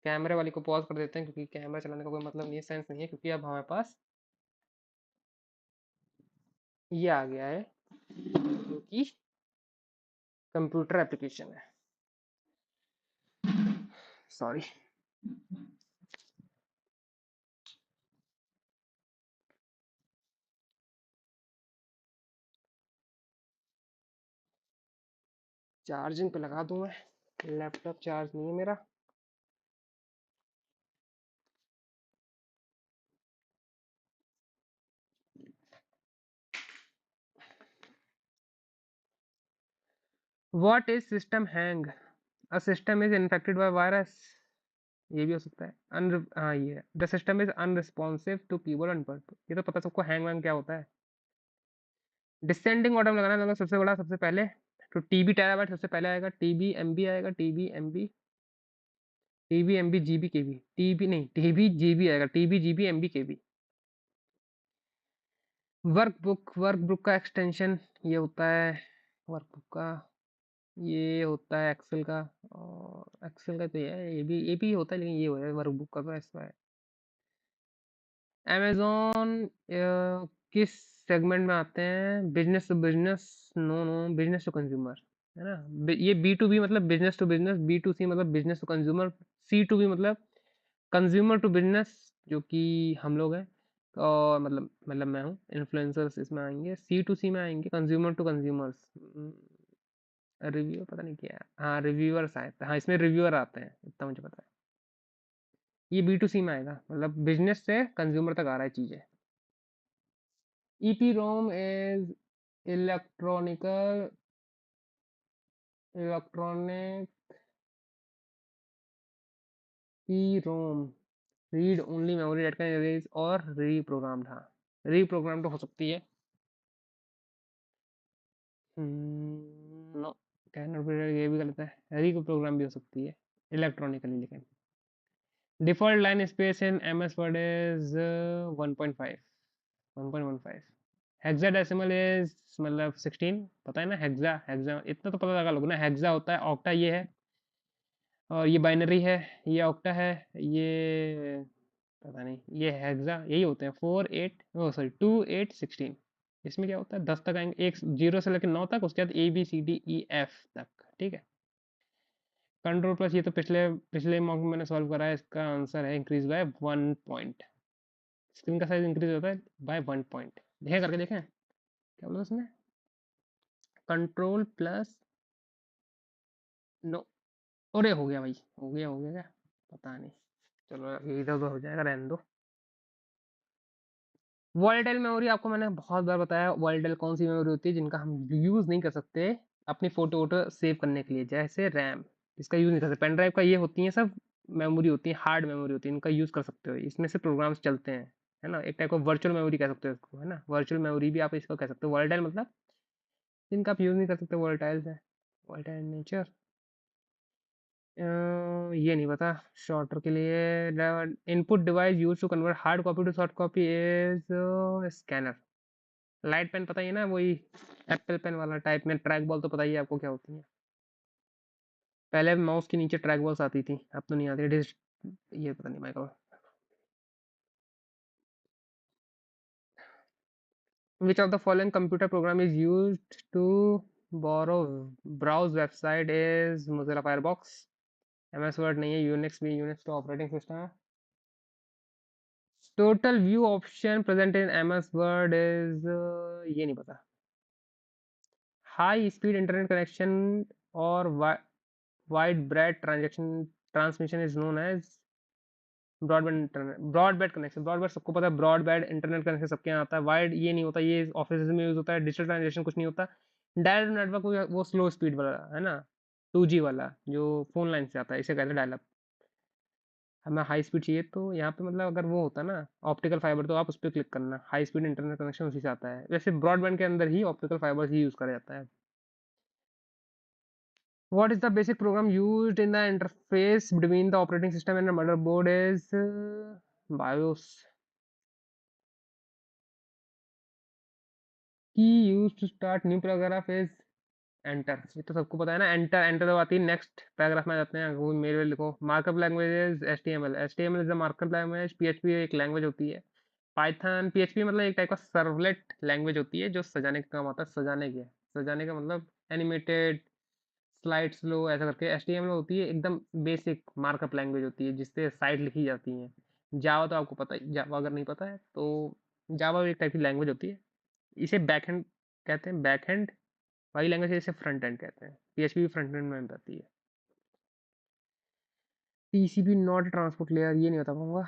कैमरे वाली को पॉज कर देते हैं, क्योंकि कैमरा चलाने का कोई मतलब नहीं है, सेंस नहीं है, क्योंकि अब हमारे पास ये आ गया है जो कि कंप्यूटर एप्लीकेशन है। सॉरी। चार्जिंग पे लगा दूं मैं, लैपटॉप चार्ज नहीं है मेरा। What is system hang? A system is infected by virus. ये भी हो सकता है। हाँ, ये the system is unresponsive to keyboard and button. ये तो पता सबको, हैंग वैंग क्या होता है। डिसेंडिंग ऑर्डर में लगाना है, मतलब सबसे बड़ा सबसे पहले। तो टीबी टेराबाइट सबसे पहले आएगा, टीबी एमबी आएगा, TB MB, TB MB GB KB, TB नहीं, टीबी जीबी आएगा, TB GB MB KB. Workbook का एक्सटेंशन ये होता है, वर्कबुक का ये होता है एक्सेल का। और एक्सेल का तो ये भी होता है, लेकिन ये हो है वर्कबुक का, तो ऐसा है। अमेज़न किस सेगमेंट में आते हैं? Business to business? No no, business to consumer है ना। ये बी टू बी मतलब business to business, B to C मतलब business to consumer, C to B मतलब कंज्यूमर टू बिजनेस, जो कि हम लोग हैं। और मतलब मैं हूँ, इन्फ्लुएंसर्स इसमें आएंगे। सी टू सी में आएंगे कंज्यूमर टू कंज्यूमर्स। रिव्यू पता नहीं क्या है। हाँ, रिव्यूअर्स आए हाँ, इसमें रिव्यूअर आते हैं, इतना मुझे पता है। ये बी टू सी में आएगा, मतलब बिजनेस से कंज्यूमर तक आ रहा है चीजें। EPROM is electronical electronic EPROM read only memory that can erase और reprogrammed। हाँ, reprogrammed हो सकती है। नो, कैन नॉट बी, ये भी गलत है। reprogram भी हो सकती है इलेक्ट्रॉनिकली, लेकिन default line space in MS Word is 1.5, 1.15। Hexadecimal is मतलब 16, पता है ना। हेक्सा हेक्सा इतना तो पता लगा लोग ना। हेक्सा होता है, ऑक्टा ये है, और ये बाइनरी है, ये ऑक्टा है, ये पता नहीं, ये हेक्सा यही होते हैं। 4 8, ओ सॉरी 2 8 16। इसमें क्या होता है, 10 तक आएंगे, एक 0 से लेकर 9 तक, उसके बाद ABCDEF तक। ठीक है। कंट्रोल प्लस, ये तो पिछले पिछले मॉक में मैंने सॉल्व करा है। इसका आंसर है इंक्रीज बाय 1 पॉइंट। स्क्रीन का साइज इंक्रीज होता है बाय 1 पॉइंट। देखें, करके देखें क्या बोला उसने। कंट्रोल प्लस, नो, अरे हो गया भाई, हो गया क्या, पता नहीं। चलो ये इधर उधर हो जाएगा, रहने दो। वॉलेटाइल मेमोरी आपको मैंने बहुत बार बताया। वॉलेटाइल कौन सी मेमोरी होती है जिनका हम यूज नहीं कर सकते अपनी फोटो वोटो सेव करने के लिए, जैसे रैम, इसका यूज नहीं कर सकते। पेन ड्राइव का ये होती है सब मेमोरी होती है, हार्ड मेमोरी होती है, इनका यूज कर सकते हो, इसमें से प्रोग्राम्स चलते हैं, है ना। एक टाइप का वर्चुअल मेमोरी कह सकते हो इसको, है ना। वर्चुअल मेमोरी भी आप इसको कह सकते हो। वॉलेटाइल मतलब जिनका आप यूज नहीं कर सकते, वॉलेटाइल है। वॉलेटाइल नेचर, ये नहीं पता। शॉर्टर के लिए input device use to convert hard copy to soft copy is scanner. Light pen पता ही है ना, वही एप्पल पेन वाला टाइप में। ट्रैक बॉल तो पता ही है आपको क्या होती है। पहले माउस के नीचे ट्रैक बॉल्स आती थी, अब तो नहीं आती। ये पता नहीं micro. Which of the following computer program is used to borrow browse website is Mozilla Firefox. MS Word नहीं है। यूनिक्स भी, यूनिक्स तो ऑपरेटिंग सिस्टम है। Total view option present in MS Word is, ये नहीं पता। हाई स्पीड इंटरनेट कनेक्शन और wide bread transaction transmission is known as. Broadband internet, broadband connection, broadband सबको पता है, ब्रॉडबैंड इंटरनेट कनेक्शन सबके यहाँ आता है। वाइड ये नहीं होता, ये ऑफिस में यूज होता है। डिजिटल ट्रांजेक्शन कुछ नहीं होता। डायरेक्ट नेटवर्क वो स्लो स्पीड वाला है ना, 2G वाला जो फोन लाइन से आता है, इसे कहते हैं डायल। हमें हाई स्पीड चाहिए तो यहाँ पे मतलब अगर वो होता ना ऑप्टिकल फाइबर, तो आप उस पर क्लिक करना, हाई स्पीड इंटरनेट कनेक्शन उसी से आता है। वैसे ब्रॉडबैंड के अंदर ही ऑप्टिकल फाइबर ही यूज करा जाता है। What is the basic program used in the interface between the operating system and the motherboard is BIOS. Key used to start new paragraph is enter. ये तो सबको पता है ना, एंटर एंटर दबाती है, नेक्स्ट पैराग्राफ में आ जाते हैं। वो मेरे लिखो। Markup language is HTML। HTML is the markup language. PHP एक लैंग्वेज होती है। पाइथन, PHP मतलब एक टाइप का सर्वलेट लैंग्वेज होती है जो सजाने का काम आता है। सजाने के, सजाने का मतलब एनिमेटेड स्लाइड स्लो ऐसा करके। HTML होती है एकदम बेसिक मार्कअप लैंग्वेज होती है जिससे साइट लिखी जाती हैं। जावा तो आपको पता ही, जावा अगर नहीं पता है तो जावा एक टाइप की लैंग्वेज होती है। इसे बैकएंड कहते हैं, बैकएंड वही लैंग्वेज है, इसे फ्रंट एंड कहते हैं। PHP भी फ्रंट एंड में आती है। TCP नॉट ट्रांसपोर्ट लेयर, ये नहीं बता पाऊंगा।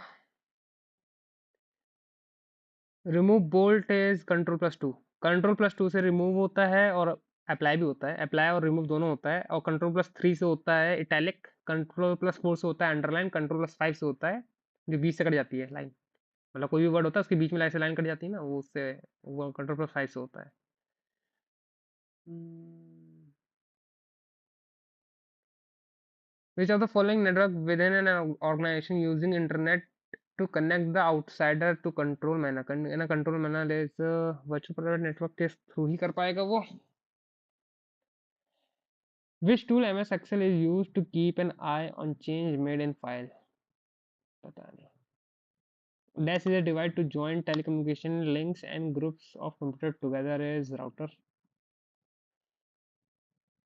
Remove bold is control plus two. Control plus two से रिमूव होता है और अप्लाई भी होता है। अप्लाई और रिमूव दोनों होता है। और कंट्रोल+3 से होता है इटैलिक। कंट्रोल+4 से होता है अंडरलाइन। कंट्रोल+5 से होता है जो बीच से कट जाती है लाइन, मतलब कोई भी वर्ड होता है उसके बीच में लाइन से लाइन कट जाती है ना, वो उससे, वो कंट्रोल+5 से होता है। Which of the following network within an organization using internet to connect the outsider to control manner? In a control manner is virtual private network के through ही कर पाएगा वो। Which tool MS Excel is used to keep an eye on change made in file? पता नहीं। Dash is a device to join telecommunication links and groups of computer together is router.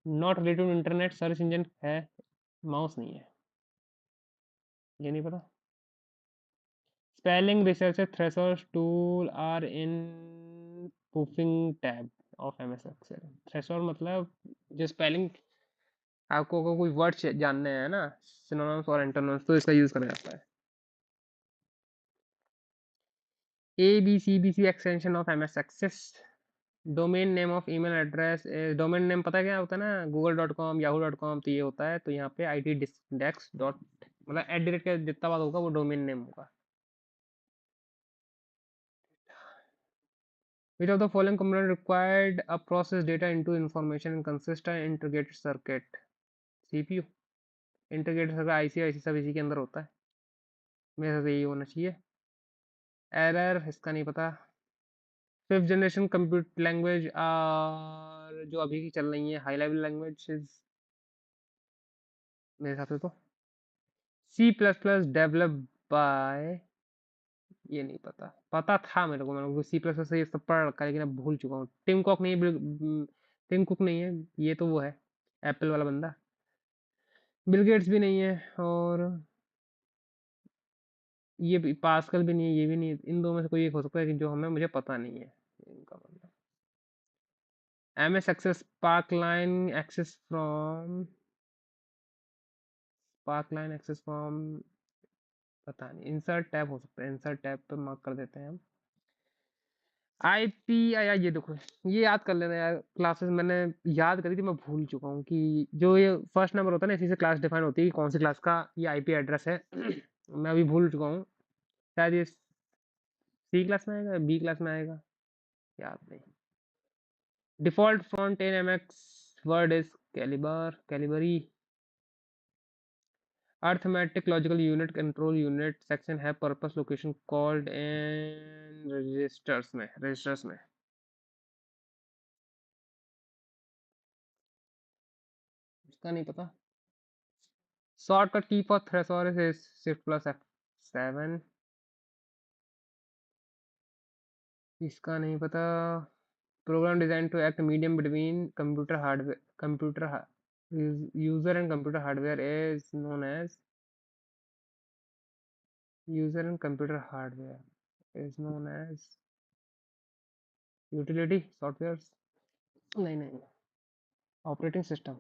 Not related to internet search engine है, mouse नहीं है, ये नहीं पता। Spelling researcher threshold tool are in proofing tab of MS Excel. Threshold मतलब जो spelling, आपको अगर कोई वर्ड जानने हैं ना, सिनोनिम्स और एंटोनिम्स, तो इसका यूज करा जाता है। ABCBC extension of MS Access. Domain name of email address, domain name पता है क्या होता है ना, google.com, yahoo.com, तो ये होता है। तो यहाँ पे IT डेस्क डॉट मतलब @ का जितना बात होगा वो डोमेन नेम होगा। Which of the following component required a process data into information and consist an integrated circuit? CPU। Integrated circuit IC IC सब इसी के अंदर होता है, मेरे से यही होना चाहिए। एरर इसका नहीं पता। 5th जनरेशन कंप्यूटर लैंग्वेज जो अभी की चल रही है हाई लेवल लैंग्वेज, मेरे हिसाब से तो C++ डेवलप बाय, ये नहीं पता। पता था मेरे को, मैंने C++ से ये सब पढ़ रखा है लेकिन अब भूल चुका हूँ। टिम कॉक नहीं है, टिम कुक नहीं है, ये तो वो है एप्पल वाला बंदा। बिल गेट्स भी नहीं है, और ये भी पास्कल भी नहीं है, ये भी नहीं है। इन दो में से कोई एक हो सकता है कि जो हमें मुझे पता नहीं है इनका मतलब। MS access spark line access from, spark line access from, पता नहीं। इंसर्ट टैब हो सकता है, इंसर्ट टैब पे मार्क कर देते हैं हम। IP यार, ये देखो, ये याद कर लेना यार, क्लासेस मैंने याद करी थी, मैं भूल चुका हूँ कि जो ये फर्स्ट नंबर होता है ना, इसी से क्लास डिफाइन होती है कि कौन सी क्लास का ये IP एड्रेस है। मैं अभी भूल चुका हूँ, शायद ये C क्लास में आएगा, B क्लास में आएगा, याद नहीं। Default font in MX word is calibre, Calibri. Arithmetic logical unit control unit section है purpose location called in registers में, रजिस्टर्स में। इसका नहीं पता। शॉर्टकट की फॉर थ्रेसोरस इज Shift+F7। इसका नहीं पता। Program design to act medium between computer hardware, computer user and computer hardware is known as, user and computer hardware is known as utility software. नहीं नहीं, operating system.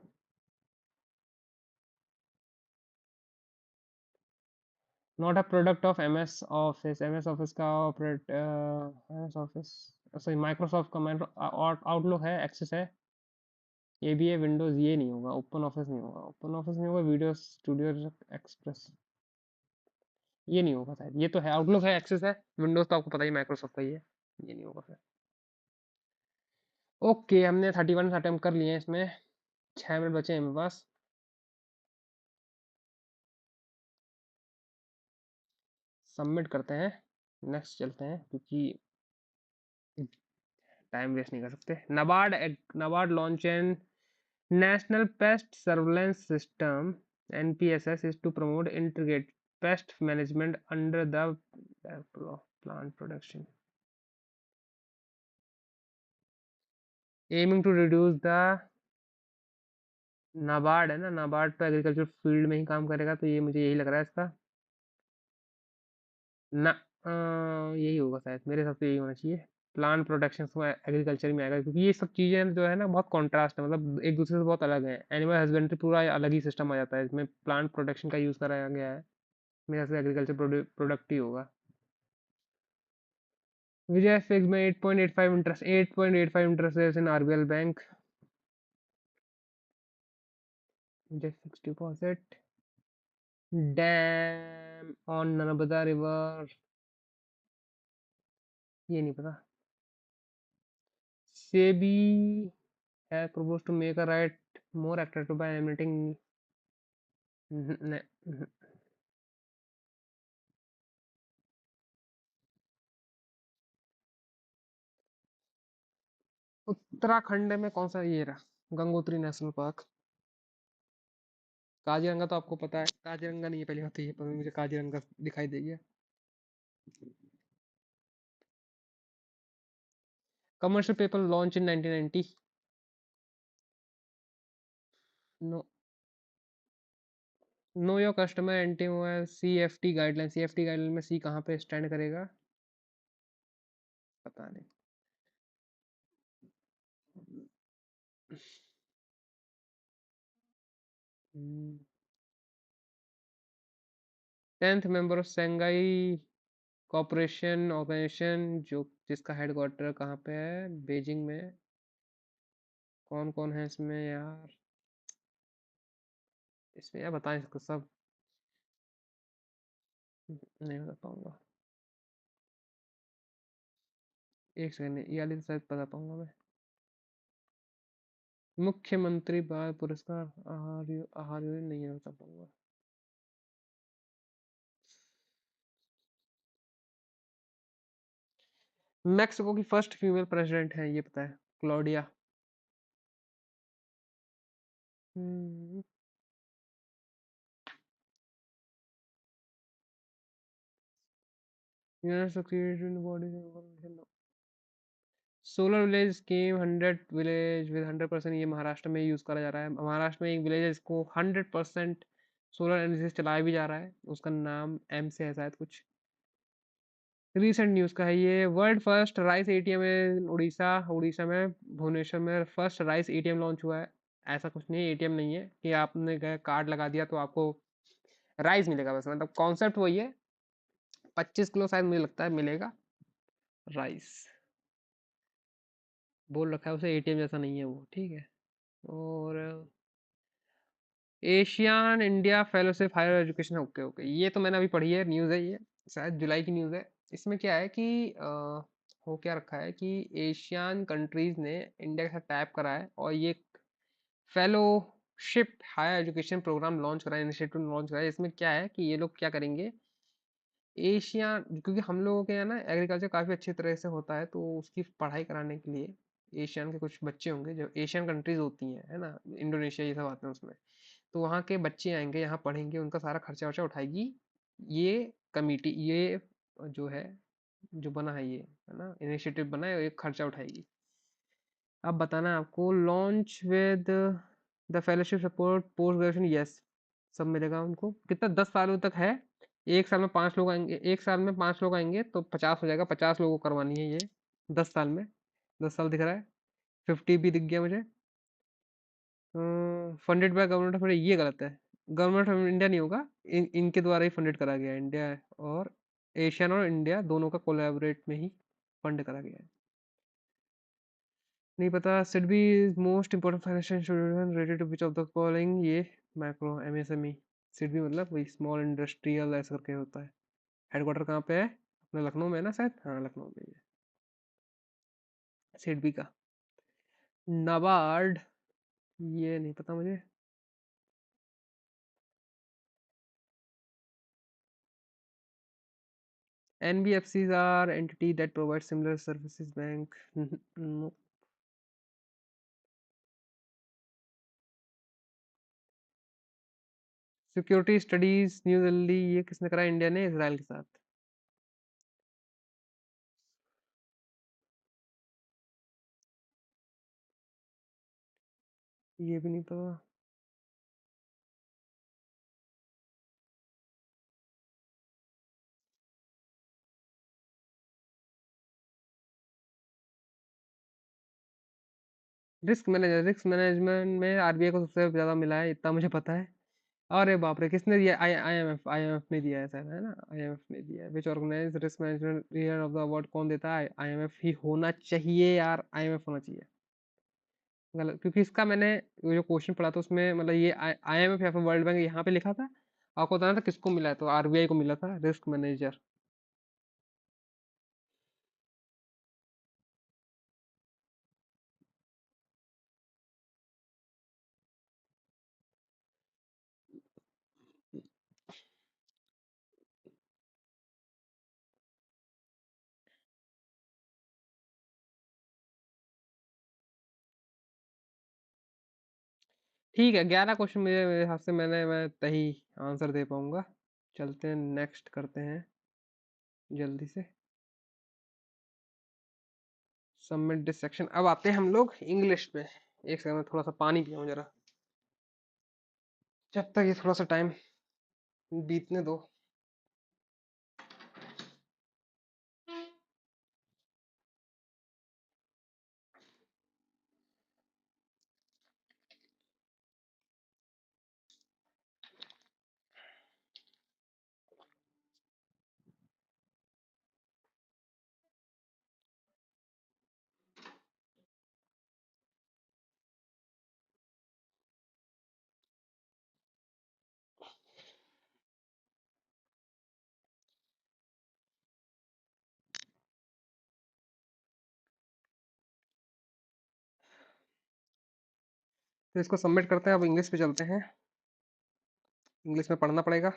Not a product of M S office का operate M S office sorry Microsoft का Outlook है, Access है, ये भी है, Windows ये नहीं होगा, ओपन ऑफिस नहीं होगा, ओपन ऑफिस नहीं होगा, वीडियो स्टूडियो एक्सप्रेस ये नहीं होगा शायद, ये तो है, आउटलुक है, एक्सेस है, विंडोज तो आपको पता ही माइक्रोसॉफ्ट का ही है, ये नहीं होगा फिर। ओके, हमने 31 अटेम्प्ट कर लिए हैं इसमें, 6 मिनट बचे हैं मेरे पास। सबमिट करते हैं, नेक्स्ट चलते हैं, क्योंकि टाइम वेस्ट नहीं कर सकते। NABARD launch N national paste surveillance system NPSS is to promote integrated pest management under the plant production, aiming to reduce the NABARD है ना, नाबार्ड तो एग्रीकल्चर फील्ड में ही काम करेगा, तो ये मुझे यही लग रहा है इसका ना, यही होगा शायद, मेरे हिसाब से यही होना चाहिए। प्लांट प्रोटेक्शन को एग्रीकल्चर में आएगा, क्योंकि ये सब चीज़ें जो है ना बहुत कॉन्ट्रास्ट है, मतलब एक दूसरे से बहुत अलग है। एनिमल हस्बेंड्री पूरा अलग ही सिस्टम आ जाता है, इसमें प्लांट प्रोटेक्शन का यूज़ कराया गया है, मेरे हिसाब से एग्रीकल्चर प्रोडक्ट ही होगा। विजय फिक्स में 8.85 इन RBL bank, Vijay fix deposit, dam on Narmada river, ये नहीं पता। SEBI has proposed to make a right more attractive by eliminating Uttarakhand में कौन सा ये रहा गंगोत्री नेशनल पार्क। काजीरंगा तो आपको पता है, काजीरंगा नहीं है, पहली बात तो ये पर मुझे काजीरंगा दिखाई देगी। Commercial paper launch in 1990। No, know your customer anti CFT guideline, CFT guideline में सी कहाँ पे स्टैंड करेगा पता नहीं। 10th member of Shanghai cooperation organisation, जो जिसका हेडक्वार्टर कहाँ पे है, बीजिंग में। कौन कौन है इसमें यार, इसमें यार बता नहीं सकते सब, नहीं बता पाऊंगा। एक सेकंड, ये वाली तो शायद बता पाऊंगा मैं। मुख्यमंत्री बाल पुरस्कार, आहार आहार नहीं है, बता पाऊंगा। मैक्सिको की फर्स्ट फीमेल प्रेसिडेंट है, ये पता है, Claudia. Solar village scheme, 100 village with 100%, ये महाराष्ट्र में यूज करा जा रहा है। महाराष्ट्र में एक विलेज है जिसको 100% सोलर एनर्जी से चलाया भी जा रहा है, उसका नाम एम से है शायद कुछ। रिसेंट न्यूज़ का है ये। वर्ल्ड फर्स्ट राइस एटीएम है उड़ीसा, उड़ीसा में भुवनेश्वर में फर्स्ट राइस एटीएम लॉन्च हुआ है। ऐसा कुछ नहीं, एटीएम नहीं है कि आपने कार्ड लगा दिया तो आपको राइस मिलेगा, बस मतलब कॉन्सेप्ट वही है। 25 किलो शायद मुझे लगता है मिलेगा राइस, बोल रखा है उसे, एटीएम जैसा नहीं है वो, ठीक है। और Asian India fellowship higher education, okay okay, ये तो मैंने अभी पढ़ी है, न्यूज़ है ये, शायद जुलाई की न्यूज़ है। इसमें क्या है कि हो क्या रखा है कि एशियन कंट्रीज ने इंडिया के साथ टैप करा है, और ये fellowship higher education programme launch करा है, इनिशिएटिव लॉन्च करा है। इसमें क्या है कि ये लोग क्या करेंगे, एशिया, क्योंकि हम लोगों के यहाँ ना एग्रीकल्चर काफ़ी अच्छी तरह से होता है, तो उसकी पढ़ाई कराने के लिए एशियन के कुछ बच्चे होंगे, जो एशियन कंट्रीज होती हैं है ना, इंडोनेशिया ये सब आते हैं उसमें, तो वहाँ के बच्चे आएंगे, यहाँ पढ़ेंगे, उनका सारा खर्चा वर्चा उठाएगी ये कमिटी, ये जो है, जो बना है ये, है ना, इनिशिएटिव बना है, ये खर्चा उठाएगी। अब बताना आपको, launch with the fellowship support post graduation, yes, सब मिलेगा उनको। कितना, 10 सालों तक है, एक साल में 5 लोग आएंगे, एक साल में 5 लोग आएंगे तो 50 हो जाएगा, 50 लोगों को करवानी है ये 10 साल में। 10 साल दिख रहा है, 50 भी दिख गया मुझे। Funded by government of India, ये गलत है, गवर्नमेंट ऑफ इंडिया नहीं होगा, इनके द्वारा ही फंडेड करा गया है। इंडिया और एशियन और इंडिया दोनों का कोलैबोरेट में ही फंड करा गया है। नहीं पता। SIDBI is most important financial institution related to which of the following, ये मैक्रो एमएसएमई। सिड बी मतलब वही स्मॉल इंडस्ट्रियल ऐसा करके होता है। हेडक्वार्टर कहाँ पे है? अपने लखनऊ में है ना शायद, हाँ लखनऊ में ही है सिड बी का। नाबार्ड, ये नहीं पता मुझे। NBFCs are entity that provide similar services bank. No. Security studies new Delhi, ये किसने करा? इंडिया ने इसराइल के साथ। ये भी नहीं पता। रिस्क मैनेजमेंट में आरबीआई को सबसे ज्यादा मिला है, इतना मुझे पता है। अरे बाप रे, किसने दिया? आईएमएफ ने दिया है शायद, है ना? आईएमएफ ने दिया है। Which organise risk management year of the award कौन देता है? आईएमएफ ही होना चाहिए यार, आईएमएफ होना चाहिए। गलत, क्योंकि इसका मैंने वो जो क्वेश्चन पढ़ा था उसमें मतलब ये आईएमएफ या फिर वर्ल्ड बैंक यहाँ पे लिखा था। आपको बताना था किसको मिला है, तो आरबीआई को मिला था रिस्क मैनेजर। ठीक है, 11 क्वेश्चन मेरे हिसाब से मैं सही आंसर दे पाऊंगा। चलते हैं, नेक्स्ट करते हैं जल्दी से। Submit this section. अब आते हैं हम लोग इंग्लिश पे। एक सेकंड में थोड़ा सा पानी पियाऊं जरा, जब तक ये थोड़ा सा टाइम बीतने दो। तो इसको सबमिट करते हैं, अब इंग्लिश पे चलते हैं। इंग्लिश में पढ़ना पड़ेगा।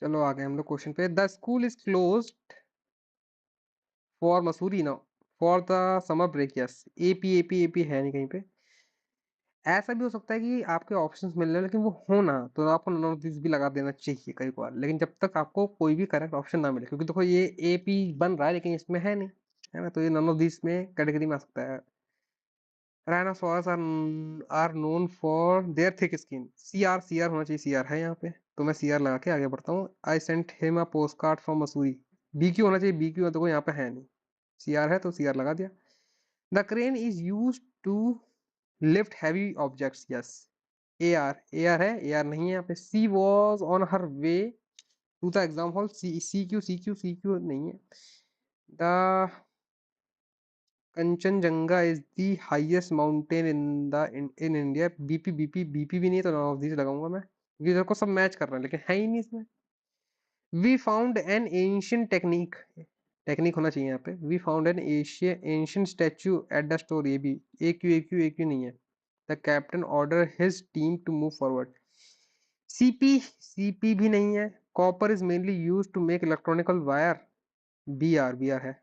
चलो आ गए हम लोग क्वेश्चन पे। The school is close for Mussoorie now for the summer break. Yes, AP AP AP है नहीं कहीं पे। ऐसा भी हो सकता है कि आपके ऑप्शंस मिल रहे हैं लेकिन वो हो ना, तो आपको नन ऑफ दिस भी लगा देना चाहिए कई बार, लेकिन जब तक आपको कोई भी करेक्ट ऑप्शन ना मिले, क्योंकि देखो ये एपी बन रहा है लेकिन इसमें है नहीं, है ना? तो ये नन ऑफ दिस में कैटेगरी में आ सकता है। Rhinoceros are known for their thick skin. CR होना चाहिए, CR है यहाँ पे, तो मैं CR लगा के आगे बढ़ता हूँ। I sent him a postcard from Missouri. BQ होना चाहिए, BQ तो कोई यहाँ पे है नहीं, CR है तो CR लगा दिया। The crane is used to lift heavy objects. Yes. AR है, AR नहीं है यहाँ पे। She was on her way to the exam hall. CQ नहीं है। The Kanchenjunga is the highest mountain in India. BP भी नहीं है, तो नॉन ऑफ दीज लगाऊंगा मैं, क्योंकि इधर को सब मैच कर रहे हैं लेकिन है ही नहीं इसमें। We found an ancient technique, technique होना चाहिए यहाँ पे। We found an ancient statue at the store. ये भी ए क्यू नहीं है। The captain order his team to move forward. CP भी नहीं है। Copper is mainly use to make electronical wire. B R है।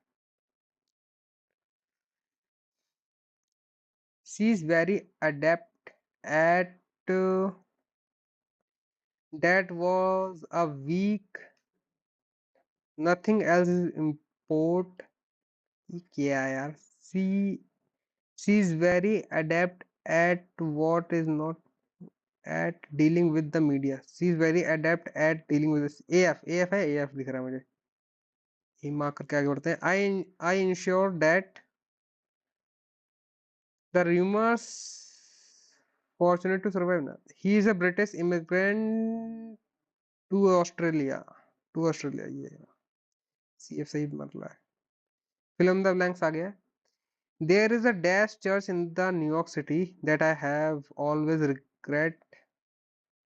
She is very adept at that was a week, nothing else is import। ये क्या है यार? C she is very adept at what is not at dealing with the media। She is very adept at dealing with this। F है, F दिख रहा है मुझे। ई mark करके आगे बढ़ते हैं. I ensure that the rumors fortunate to survive ना. He is a British immigrant to Australia. To Australia ये CF सही मतलब है. Fill in the blanks आ गया. There is a dash church in the New York City that I have always regret.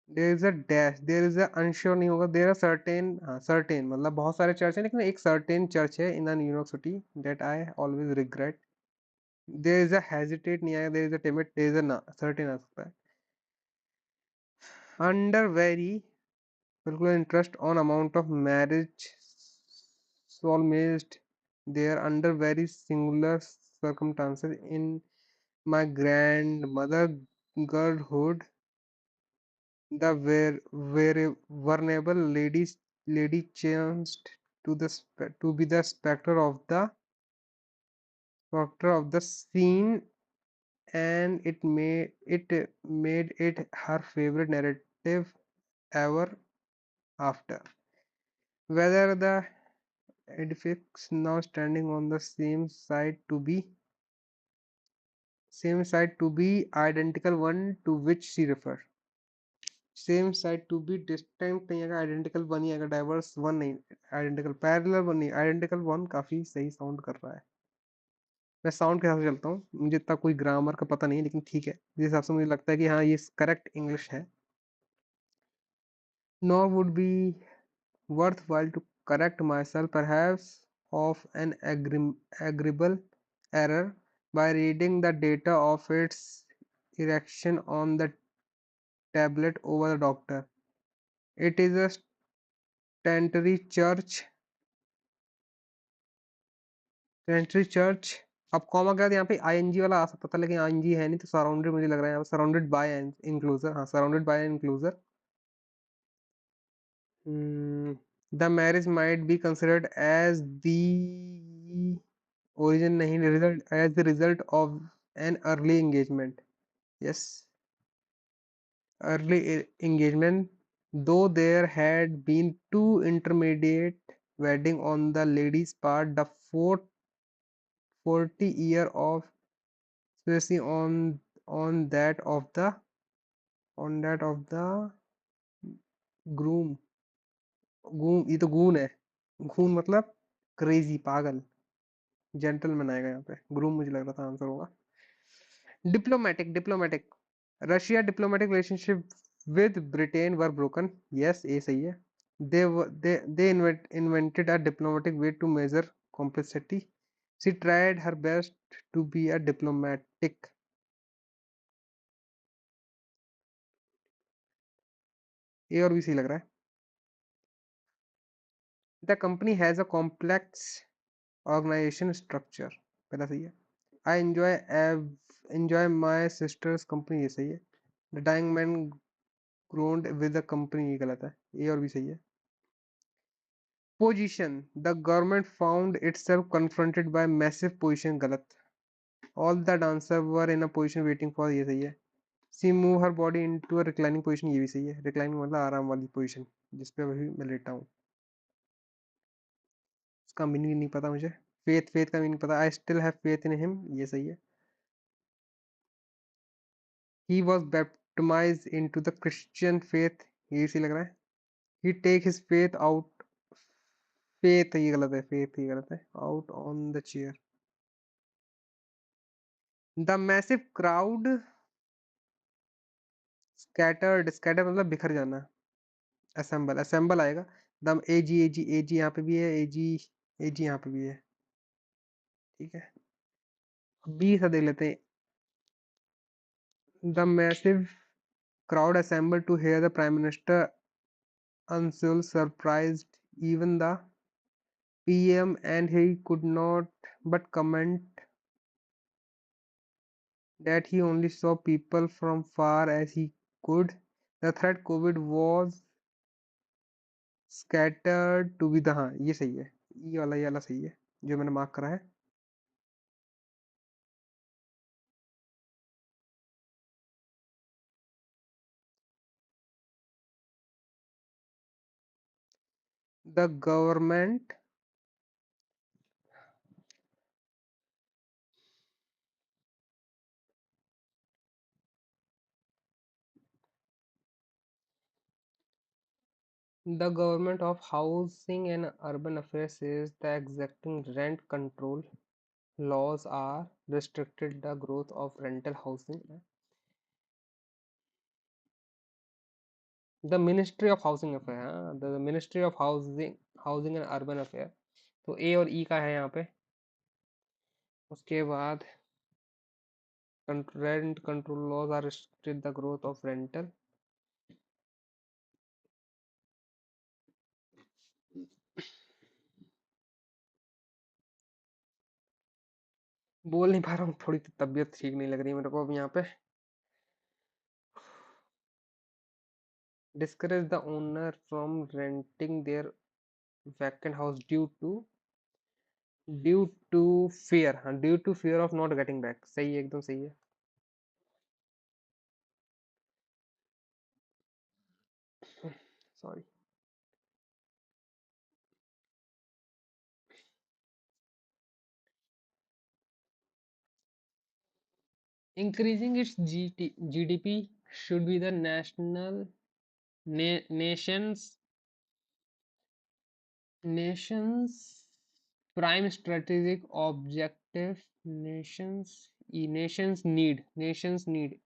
There is a dash. There is a unsure नहीं होगा. There are certain हाँ certain मतलब बहुत सारे church हैं लेकिन एक certain church है in the New York City that I always regret. There is a hesitate नहीं आएगा. There is a timid. There is a ना certain आ सकता है. Under very particular interest on amount of marriage soulmate. There under very singular circumstances in my grandmother girlhood, the vulnerable lady chanced to be the specter of the scene, and it made it her favorite narrative ever after. Whether the edifice now standing on the same side to be identical one to which she referred. Same side to be distinct नहीं आएगा, identical one ही आएगा, diverse one नहीं, identical parallel one नहीं, identical one काफी सही sound कर रहा है. मैं साउंड के हिसाब से चलता हूँ, मुझे इतना कोई ग्रामर का पता नहीं है लेकिन ठीक है, जिस हिसाब से मुझे लगता है कि हाँ ये करेक्ट इंग्लिश है. Nor would be worthwhile to correct myself perhaps of an agreeable error by reading the data of its erection on the tablet over the doctor. It is a Tantry church. Tantry church. अब comma क्या था यहाँ पे, ING वाला आ सकता था लेकिन ING है नहीं, तो सराउंडेड मुझे लग रहा है यहाँ पे सराउंडेड बाय एन इंक्लूजर. हाँ surrounded by an enclosure. The marriage might be considered as the origin नहीं, result as the result of an early engagement. Yes, early engagement, though there had been two intermediate wedding on the lady's part. The 40 year of spacing on that of the on that of the groom. गूम, ये तो goon है. Goon मतलब crazy, पागल. Gentleman आएगा यहाँ पे, groom मुझे लग रहा था आंसर होगा. Diplomatic. Russia diplomatic relationship with Britain were broken. Yes, ये सही है. They invented a diplomatic way to measure complexity. She tried her best to be a diplomatic. ये और भी सही लग रहा है. The company has a complex organization structure. पहला सही है. I enjoy my sister's company. ये सही है. The dying man groaned with the company. ये गलत है. ये और भी सही है. Position. The government found itself confronted by massive position. गलत. All the dancers were in a position waiting for. ये सही है. She moved her body into a reclining position. ये भी सही है. Reclining मतलब आराम वाली position जिसपे अभी मैं लेटा हूँ. उसका मीनिंग नहीं पता मुझे. फेथ का मीनिंग पता. I still have faith in him. ये सही है. He was baptized into the Christian faith. ये सही लग रहा है. He take his faith out. Faith ये गलत है. Faith ये गलत है. Out on the chair. The massive crowd scattered मतलब बिखर जाना. assemble आएगा. दम एजी यहाँ पे भी है. एजी यहाँ पे भी है. ठीक है. बी सा देख लेते हैं. The massive crowd assembled to hear the Prime Minister Ansul surprised even the PM, and he could not but comment that he only saw people from far as he could. The threat COVID was scattered to be the. हाँ ये सही है. ये वाला सही है जो मैंने मार्क करा है. The government The Government of Housing and Urban Affairs says the exacting rent control laws are restricted the growth of rental housing. The Ministry of Housing Affairs, हाँ, the Ministry of Housing and Urban Affairs. तो ए और ई का है यहाँ पे. उसके बाद rent control laws are restricted the growth of rental. बोल नहीं पा रहा हूँ, थोड़ी तबीयत ठीक नहीं लग रही मेरे को अब यहाँ पे. Discourage the owner from renting their vacant house due to fear, हाँ, due to fear of not getting back. सही है, एकदम सही है. Sorry. Increasing its GDP should be the nation's prime strategic objective. Nations need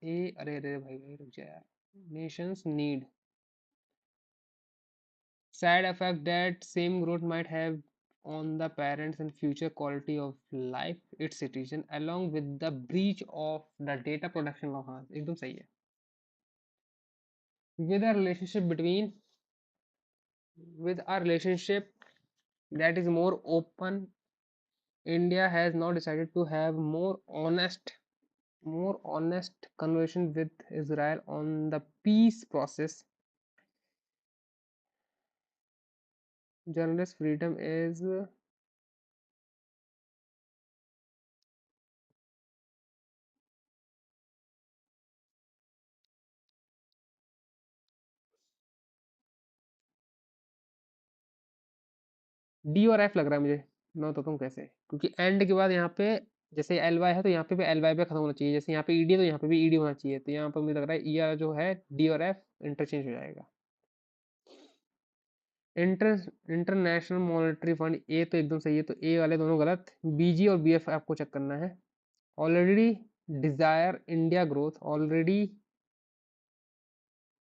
ए, अरे अरे भाई भाई रुक जा यार. Nations need. Sad effect that same growth might have on the parents and future quality of life its citizen along with the breach of the data protection law. हाँ एकदम सही है. with a relationship between with a relationship that is more open, India has now decided to have more honest conversation with Israel on the peace process. Journalist freedom is D और F लग रहा है मुझे. मैं बताता हूँ कैसे, क्योंकि एंड के बाद यहाँ पे जैसे एल वाई है तो यहाँ पे भी एल वाई पे खत्म होना चाहिए. जैसे यहाँ पे ईडी है तो यहाँ पे भी ईडी होना चाहिए. तो यहाँ पर मुझे लग रहा है ई जो है डी और एफ इंटरचेंज हो जाएगा. इंटरनेशनल मॉनेटरी फंड ए तो एकदम सही है. तो ए वाले दोनों गलत. बीजी और बीएफ आपको चेक करना है. Already desire India growth, already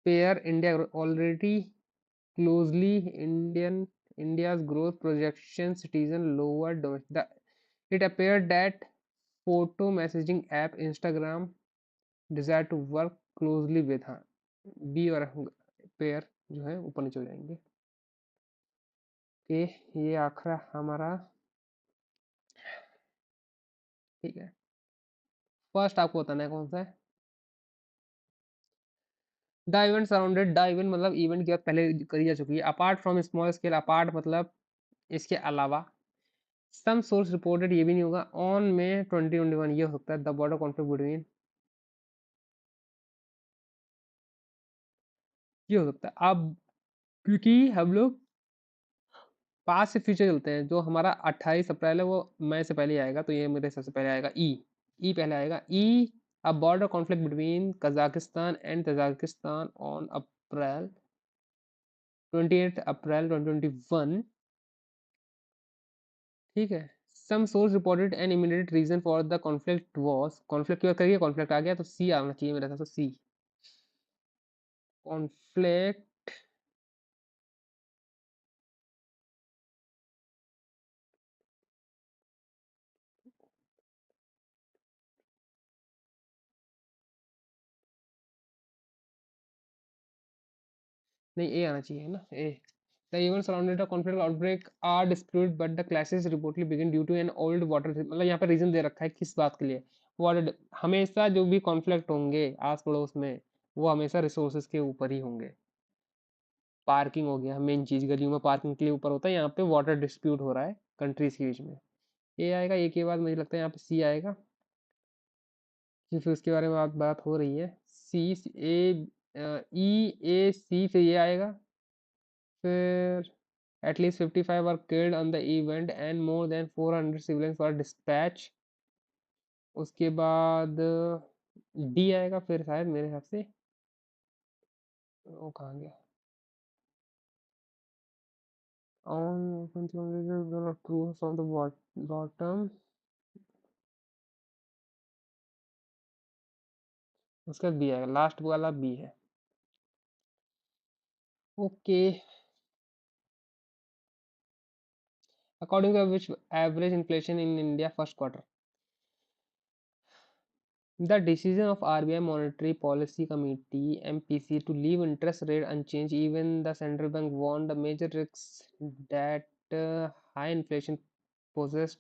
pair India growth, already closely India's growth projection citizen lower domestic. It appeared that photo messaging app Instagram desire to work closely with. हाँ, बी और pair जो है ऊपर नीचे हो जाएंगे. ओके, ये आखिरा हमारा. ठीक है, फर्स्ट आपको बताना है कौन सा है. The event surrounded, the event मतलब इवेंट की बात पहले करी जा चुकी है. Apart from small scale, apart मतलब इसके अलावा. सम सोर्स रिपोर्टेड, ये भी नहीं होगा. ऑन में 2021, ये हो सकता है. द बॉर्डर कॉन्फ्लिक्ट बिटवीन, ये हो सकता है. अब क्योंकि हम लोग पास से फ्यूचर चलते हैं, जो हमारा 28 अप्रैल है वो मई से पहले आएगा. तो ये मेरे हिसाब से पहले आएगा ई पहले आएगा. E a border conflict between Kazakhstan and Tajikistan on April 28 April 2021. ठीक है. Some source reported an immediate reason for the conflict was, conflict की बात करिए, कॉन्फ्लिक्ट आ गया तो सी आना चाहिए मेरे हिसाब से. सी कॉन्फ्लिक्ट. नहीं, ए आना चाहिए, है ना. ए. The events surrounding the conflict outbreak are disputed, but the clashes reportedly begin due to an old water. मतलब यहाँ पे रीजन दे रखा है किस बात के लिए. वाटर, हमेशा जो भी कॉन्फ्लिक्ट होंगे आस पड़ोस में वो हमेशा रिसोर्सेज के ऊपर ही होंगे. पार्किंग हो गया मेन चीज, गलियों में पार्किंग के लिए ऊपर होता है. यहाँ पे वाटर डिस्प्यूट हो रहा है कंट्रीज के बीच में. ए आएगा. ए के बाद मुझे लगता है यहाँ पे सी आएगा, क्योंकि फिर उसके बारे में बात बात हो रही है. सी, ए, ई, ए, सी, फिर ये आएगा. फिर at least 55 were killed on the event and more than 400 civilians were dispatched. उसके बाद डी आएगा फिर शायद मेरे हिसाब से. वो कहाँ गया. On true from the bottom, उसका बी है, लास्ट वाला बी है। Okay, according to which average inflation in India first quarter. The decision of RBI Monetary Policy Committee (MPC) to leave interest rate unchanged, even the central bank warned the major risks that high inflation poses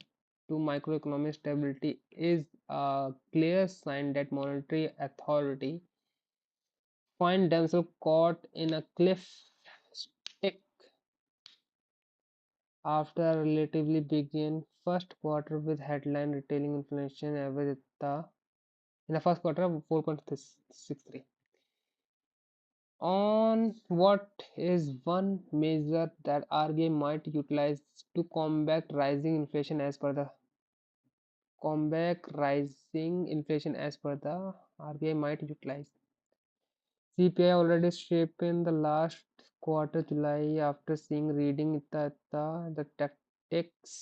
to macroeconomic stability, is a clear sign that monetary authority find themselves caught in a cliff stick after a relatively begin first quarter with headline retailing inflation average in the first quarter of 4.63. On what is one measure that RBI might utilize to combat rising inflation as per the RBI might utilize. CPI already shaped in the last quarter July after seeing reading the tactics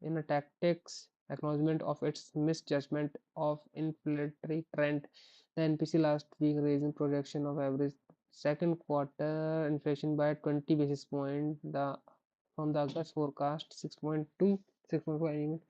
in a tactics acknowledgement of its misjudgment of inflationary trend. The NPC last week raising projection of average second quarter inflation by 20 basis point from the August forecast 6.2 6.5.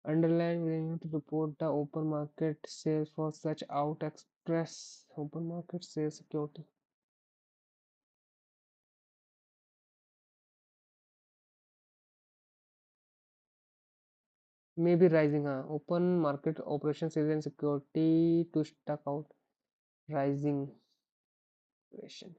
Underline willing to report the open market sales for such out express open market sales security. Maybe rising, open market operation sales and security to stock out rising operation.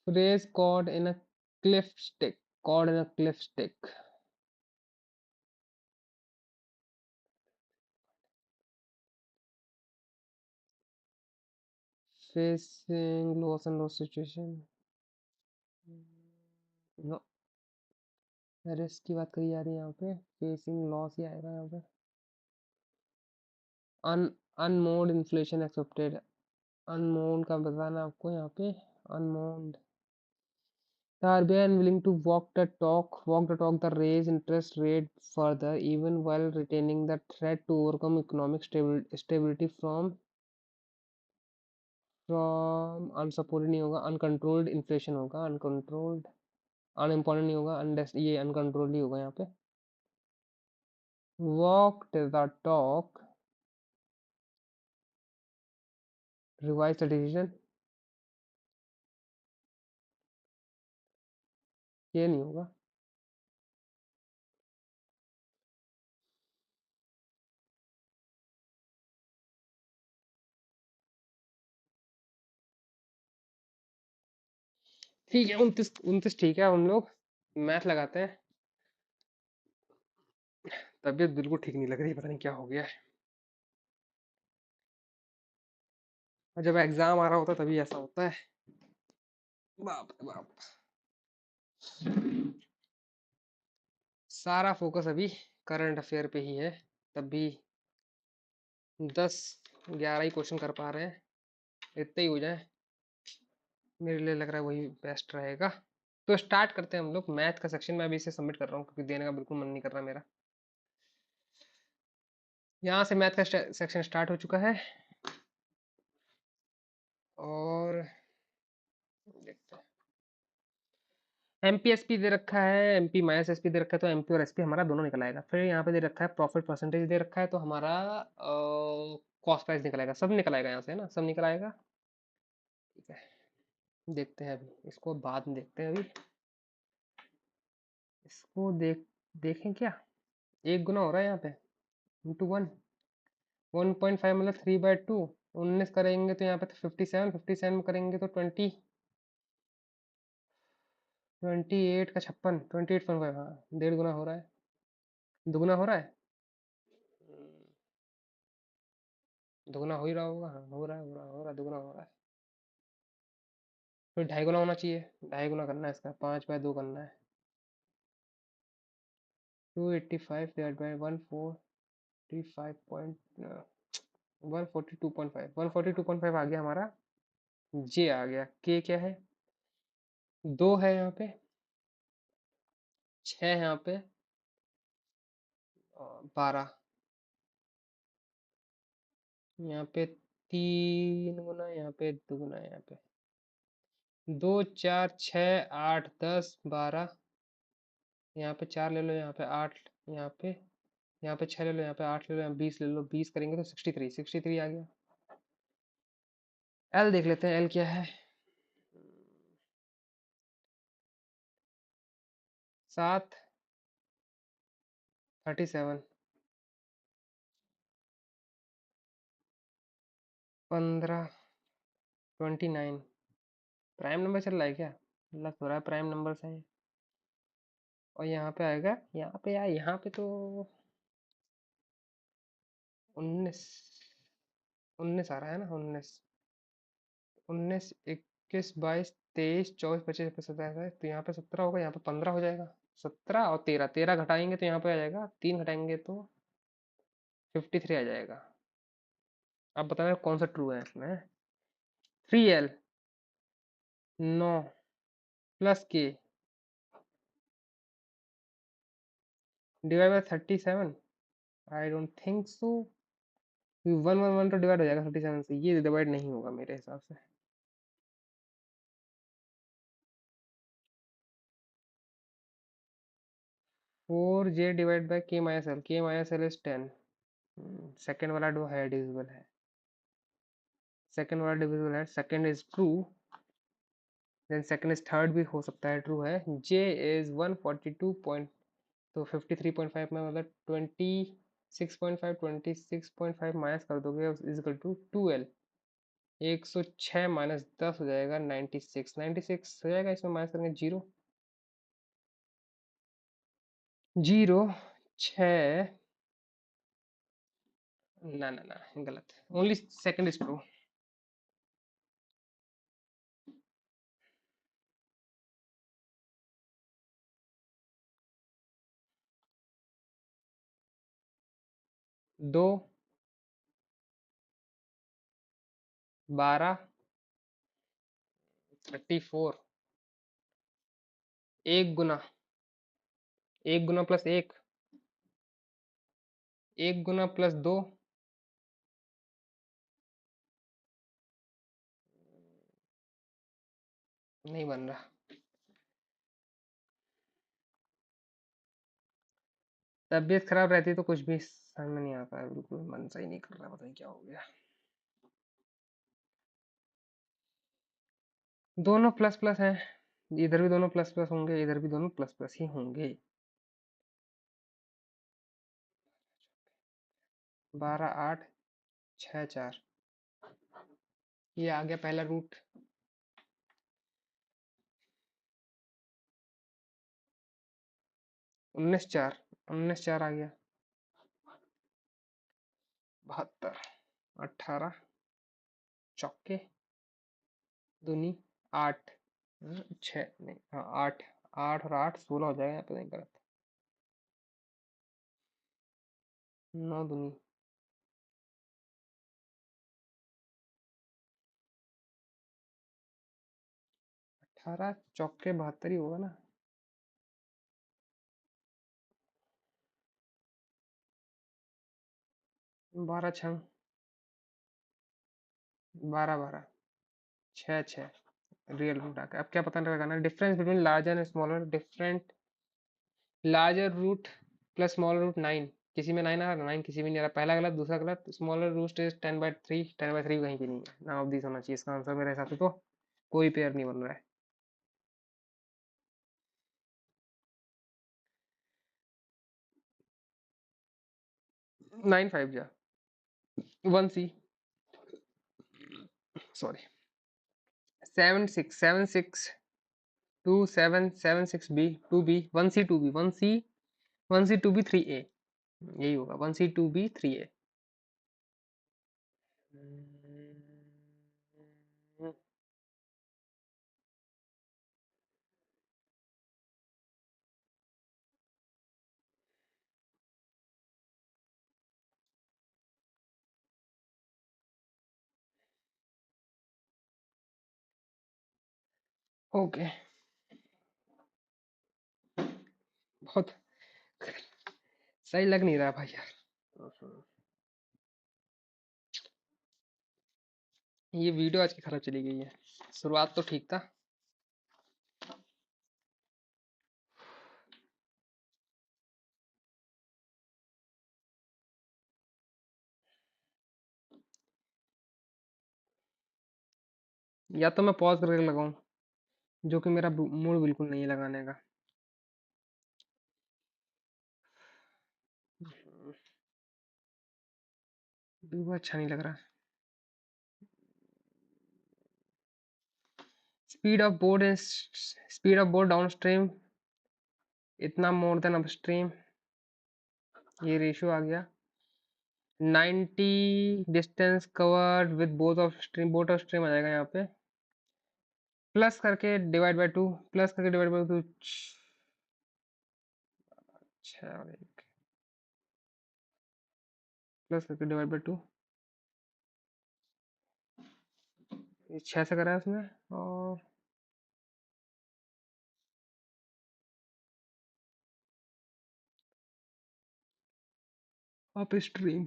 Phrase caught in a cliff stick. Caught in a cliff stick. Facing loss and loss situation. No, risk की बात करी जा रही है यहाँ पे, facing loss ही आएगा यहाँ पे। अनमोड इन्फ्लेशन एक्सेप्टेड, अनमोड का बताना आपको यहाँ पे, Anmod. The RBI unwilling to walk the talk, the raise interest rate further, even while retaining the threat to overcome economic stability from unsupported नहीं होगा, uncontrolled inflation होगा, uncontrolled, unimportant नहीं होगा, ये uncontrolled ही होगा यहाँ पे। Walked the talk, revise the decision, ये नहीं होगा। ठीक है, 29 ठीक है। हम लोग मैथ लगाते हैं। तबीयत बिल्कुल ठीक नहीं लग रही, पता नहीं क्या हो गया है। और जब एग्जाम आ रहा होता है तभी ऐसा होता है। बाप रे बाप, सारा फोकस अभी करंट अफेयर पे ही है। तब भी 10-11 ही क्वेश्चन कर पा रहे हैं, इतने ही हो जाए मेरे लिए लग रहा है वही बेस्ट रहेगा। तो स्टार्ट करते हैं हम लोग मैथ का सेक्शन। मैं अभी इसे सबमिट कर रहा हूँ क्योंकि देने का बिल्कुल मन नहीं कर रहा मेरा। यहाँ से मैथ का सेक्शन स्टार्ट हो चुका है और देखते हैं। एमपी एसपी दे रखा है, एमपी माइनस एसपी दे रखा है, तो एमपी और एसपी हमारा दोनों निकल आएगा। फिर यहाँ पे दे रखा है प्रॉफिट परसेंटेज दे रखा है, तो हमारा कॉस्ट प्राइस निकल आएगा, सब निकल आएगा यहाँ से, है ना, सब निकल आएगा। ठीक है, देखते हैं अभी इसको, बाद में देखते हैं। अभी इसको देखें क्या, एक गुना हो रहा है यहाँ पे, इंटू वन, 1.5 मतलब 3/2, 19 करेंगे तो यहाँ पे तो 57, 57 करेंगे तो 28 का 56, 28.5, हाँ, 1.5 गुना हो रहा है, दुगुना हो रहा है। दुगुना हो ही रहा होगा, हाँ, हो रहा है, दुगुना हो रहा है। फिर 2.5 गुना होना चाहिए, 2.5 गुना करना है इसका, 5/2 करना है। 285 डिवाइड बाई 142.5 आ गया हमारा, जे आ गया। के क्या है, 2 है यहाँ पे, 6 है यहाँ पे, 12 यहाँ पे, 3 गुना यहाँ पे, 2 गुना यहाँ पे, 2 4 6 8 10 12, यहाँ पे 4 ले लो, यहाँ पे 8, यहाँ पे, यहाँ पे 6 ले लो, यहाँ पे 8 ले लो, यहाँ 20 ले लो, 20 करेंगे तो 63 आ गया। एल देख लेते हैं, एल क्या है, 7, 37, 15, 29। प्राइम नंबर चल रहा है क्या, लग तो रहा है प्राइम नंबर से है। और यहाँ पे आएगा, यहाँ पे यार, यहाँ पे तो 19, 19 आ रहा है ना, 19, 19 21 22 23 24 25 26 27, तो यहाँ पे 17 होगा, यहाँ पे 15 हो जाएगा। 17 और 13, 13 घटाएंगे तो यहाँ पे आ जाएगा, 3 घटाएंगे तो 53 आ जाएगा। अब बताना कौन सा ट्रू है इसमें। 3L 9 प्लस के divide by 37, I don't think so, 1 1 1 तो डिवाइड हो जाएगा 37 से, ये डिवाइड नहीं होगा मेरे हिसाब से। 4J divide by K minus L, K minus L is 10। Second वाला जो है डिविजिबल है, सेकेंड वाला डिविजिबल है, second is true, then second is third भी हो सकता है ट्रू है। J इज 142 पॉइंट, तो 53.5 में मतलब 26.5, 26.5 माइनस कर दोगे is equal to 2L, 106 minus 10 हो जाएगा 96, 96 हो जाएगा, इसमें माइनस करेंगे 0, 0 6, ना ना ना, गलत, ओनली सेकंड इज ट्रू। 2 12 34, एक गुना, एक गुना प्लस एक, एक गुना प्लस 2, नहीं बन रहा। तबीयत खराब रहती है तो कुछ भी समझ में नहीं आता है, बिल्कुल मन सही नहीं कर रहा, पता नहीं क्या हो गया। दोनों प्लस प्लस हैं, इधर भी दोनों प्लस प्लस होंगे, इधर भी दोनों प्लस प्लस ही होंगे। 12 8 6 4, ये आ गया पहला रूट। 19 4, 19 4 आ गया। 72, 18 चौके, दूनी 8, 6 नहीं, हाँ 8, 8 और 8 16 हो जाएगा यहाँ पे, नहीं गलत, 9 दूनी 18, चौके 72 ही होगा ना। 12 छंग 12 12, 6 6, रियल रूट आ गया। अब क्या पता लगाना, difference between larger and smaller, different larger root plus smaller root 9, किसी में 9 आ रहा, 9 किसी में नहीं आ रहा, पहला गलत दूसरा गलत। स्मॉलर रूट इज 10/3, 10/3 कहीं पे नहीं है, ना ऑफ दिस होना चाहिए इसका आंसर मेरे हिसाब से। तो कोई पेयर नहीं बन रहा है। 9 5 जा 1C, sorry 7 6 7 6 2 7 7 6B 2B 1C 2B 1C 1C 2B 3A, यही होगा 1C 2B 3A। ओके, बहुत सही लग नहीं रहा भाई यार। ये वीडियो आज की खराब चली गई है, शुरुआत तो ठीक था। या तो मैं पॉज करके लगाऊं, जो कि मेरा मूड बिल्कुल नहीं है लगाने का। बिल्कुल अच्छा नहीं लग रहा। Speed of board is, speed of board down stream इतना मोर देन अप स्ट्रीम, ये रेशियो आ गया। 90 distance covered with both of stream आ जाएगा यहाँ पे, प्लस करके डिवाइड बाय 2, प्लस करके डिवाइड बाय 2, 6 और 1, प्लस करके डिवाइड बाय 2, ये 6 से करा है उसमें, और अप स्ट्रीम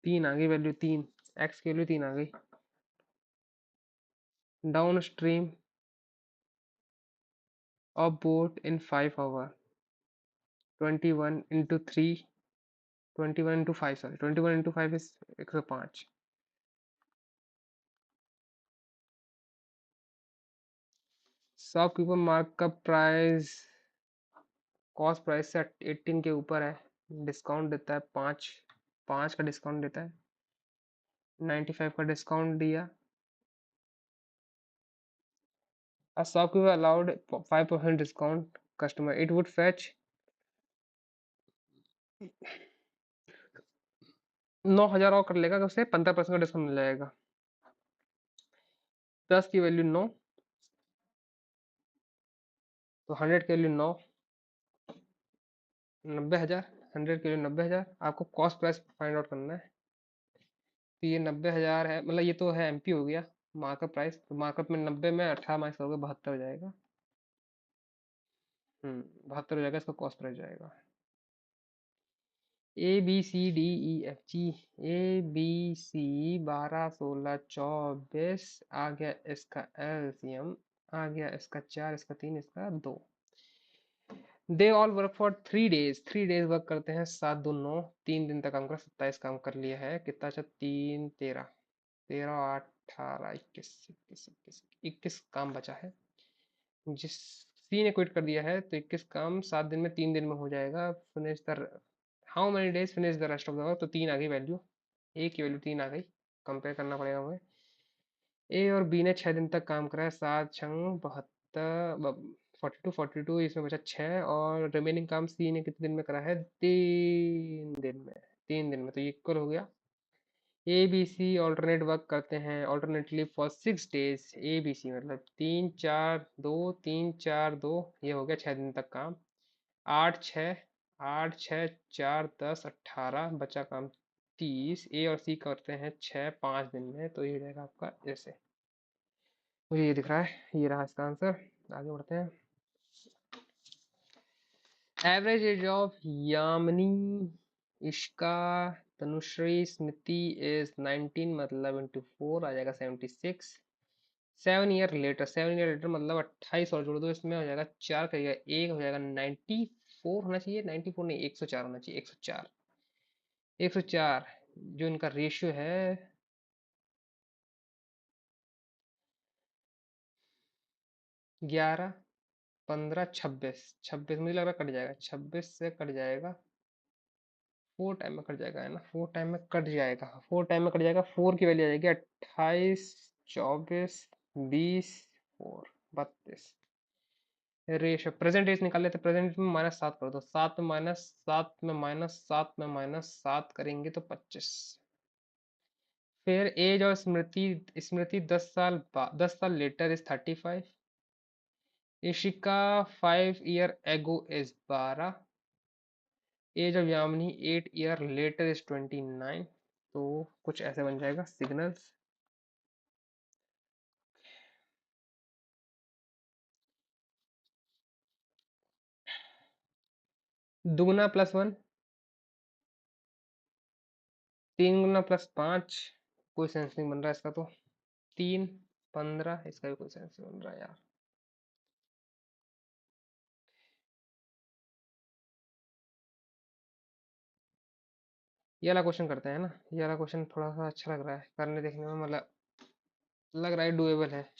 3 आ गई वैल्यू, 3 एक्स की वैल्यू 3 आ गई। Down stream of boat in 5 hour, 21 into 3, 21 into 5, sorry 21 into 5 is 105। Shopkeeper markup price cost price से 18 के ऊपर है, डिस्काउंट देता है 5, 5 का डिस्काउंट देता है, 95 का डिस्काउंट दिया। A shopkeeper allowed 5% discount customer, it would fetch 9,000 और कर लेगा, तो उससे 15% का डिस्काउंट मिल जाएगा। 10 की वैल्यू 9, तो 100 की वैल्यू 9, 90,000, 100 की वैल्यू 90,000। आपको कॉस्ट प्राइस फाइंड आउट करना है, तो ये 90,000 है, मतलब ये तो है एमपी हो गया मार्कअप प्राइस, तो मार्कअप में 90 में 18 माइनस करोगे 72 हो जाएगा। 72 हो जाएगा, इसका कॉस्ट प्राइस जाएगा। ABCDEFG, ABC 12 16 24 आ गया, इसका एलसीएम आ गया, इसका 4, इसका 3, इसका 2। They all work for 3 days, 3 days work करते हैं, 7 2 9, 3 दिन तक काम कर, 27 काम कर लिया है, कितना अच्छा, 3 13, 13 18 21 21 21 21 काम बचा है। जिस सी ने क्विट कर दिया है, तो 21 काम 7 दिन में 3 दिन में हो जाएगा। Finish the, how many days finish the rest of the work, तो 3 आ गई वैल्यू, ए की वैल्यू 3 आ गई, कंपेयर करना पड़ेगा हमें। ए और बी ने 6 दिन तक काम करा है, 7 छंग 72, 42 इसमें बचा 6, और रिमेनिंग काम सी ने कितने दिन में करा है, 3 दिन में, 3 दिन में, तो ये इक्वल हो गया। A B C alternate work करते हैं alternately for 6 days, A B C मतलब 3 4 2, 3 4 2, ये हो गया 6 दिन तक काम। 8 6 8 6 4 10 18 बचा काम 30। ए और सी करते हैं 6 5 दिन में, तो ये हो जाएगा आपका ऐसे। मुझे ये दिख रहा है, ये रहा इसका आंसर। आगे बढ़ते हैं। Average age of Yamini इश्का, Tanushree, Smriti is 19, मतलब इंटू 4 आ जाएगा 76। 7 ईयर लेटर, 7 ईयर लेटर मतलब 28 और जोड़ दो इसमें, हो जाएगा 4 करिएगा, एक हो जाएगा 94 होना चाहिए, 94 नहीं 104 होना चाहिए, 104। 104 जो इनका रेशियो है 11, 15, 26। 26 मुझे लग रहा है कट जाएगा, 26 से कट जाएगा, 4 टाइम में कट जाएगा है ना, 4 टाइम में कट जाएगा, 4 टाइम में कट जाएगा, 4 की वैल्यू आ जाएगी 28, 24, 20, 4, 32। रेशियो प्रेजेंट एज निकाल लेते, प्रेजेंट में -7 कर दो, 7 में माइनस, 7 में माइनस, 7 में माइनस 7 करेंगे तो 25। फिर एज और स्मृति, स्मृति 10 साल later is 35। Ishika 5 year ago is 12। Age of Yamini 8 year later is 29। तो कुछ ऐसे बन जाएगा सिग्नल्स। दुगुना +1, 3 गुना +5, कोई सेंस नहीं बन रहा इसका तो। 3, 15, इसका भी कोई सेंस नहीं बन रहा यार। ये वाला क्वेश्चन करते हैं ना, ये वाला क्वेश्चन थोड़ा सा अच्छा लग रहा है करने देखने में, मतलब लग रहा है डुएबल है।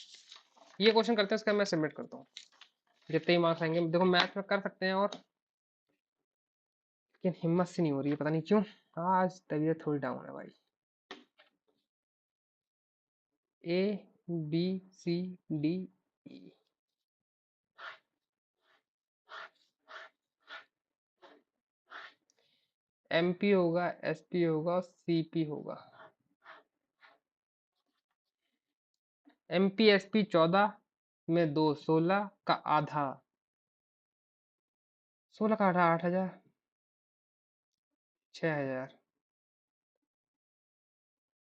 ये क्वेश्चन करते हैं, इसका मैं सबमिट करता हूँ। जितने ही मार्क्स आएंगे, देखो मैथ में कर सकते हैं, और लेकिन हिम्मत से नहीं हो रही है, पता नहीं क्यों। आज तबीयत थोड़ी डाउन है भाई। ए, बी, सी, डी, ई। एमपी होगा, एसपी होगा और सीपी होगा। एमपी एसपी 14 में 2, 16 का आधा, 16 का आधा 8,000, 6,000।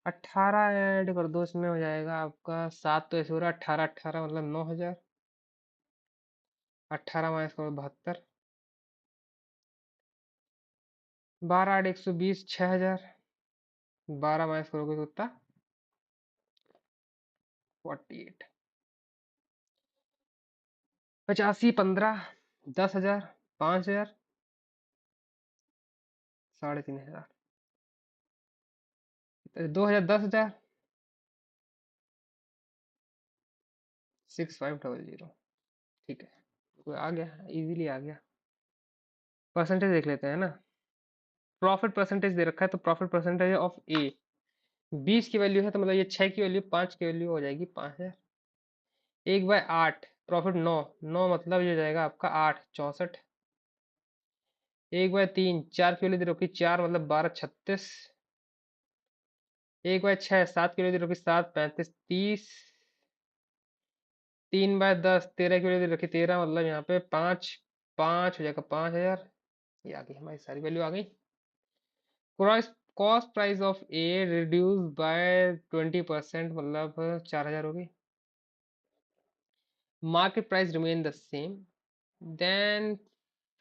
18 ऐड कर दो, इसमें हो जाएगा आपका 7, तो ऐसे हो रहा है 18, 18 मतलब 9,000। 18 माइनस करो 72। 12, 8, 120, 6,000। 12 माइनस करोगे तो कितना? 48। 85, 15, 10,000, 5,000, 3,500। 2,000, 10,000, 6500। ठीक है, कोई आ गया, इजीली आ गया। परसेंटेज देख लेते हैं ना। प्रॉफिट परसेंटेज दे रखा है, तो प्रॉफिट परसेंटेज ऑफ ए 20 की वैल्यू है, तो मतलब ये 6 की वैल्यू, 5 की वैल्यू हो जाएगी 5,000। 1/8 प्रॉफिट 9, 9 मतलब ये हो जाएगा आपका 8, 64। 1/3 4 की वैल्यू दे रखी 4 मतलब 12, 36। 1/6 7 की वैल्यू दे रखी 7, 35, 30। 3/10 13 की वैल्यू दे रखी 13 मतलब यहाँ पे 5, 5 हो जाएगा 5,000। ये आ गई हमारी सारी वैल्यू आ गई। Cost price of A reduce by 20% मतलब 4,000 होगी। Market price remain the same, then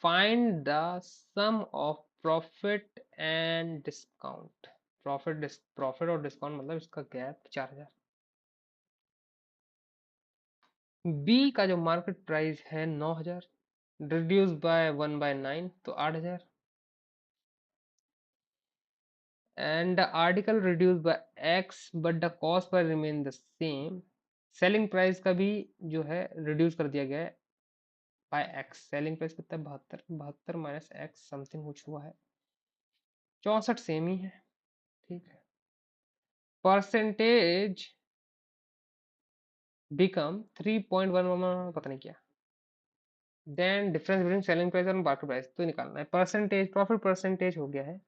find the sum of profit and discount. Profit और डिस्काउंट मतलब इसका गैप 4,000। बी का जो मार्केट प्राइस है 9,000, रिड्यूस बाय 1/9 तो 8,000, and the article reduce by x but the cost per remain the same. Selling price का भी जो है रिड्यूस कर दिया गया है बाय एक्स। सेलिंग प्राइस कितना है? 72, 72 माइनस एक्स समथिंग कुछ हुआ है, 64 सेम ही है। ठीक है, परसेंटेज बिकम 3.11, पता नहीं क्या। Then difference between selling price और मार्केट प्राइस तो निकालना है। परसेंटेज, प्रॉफिट परसेंटेज हो गया है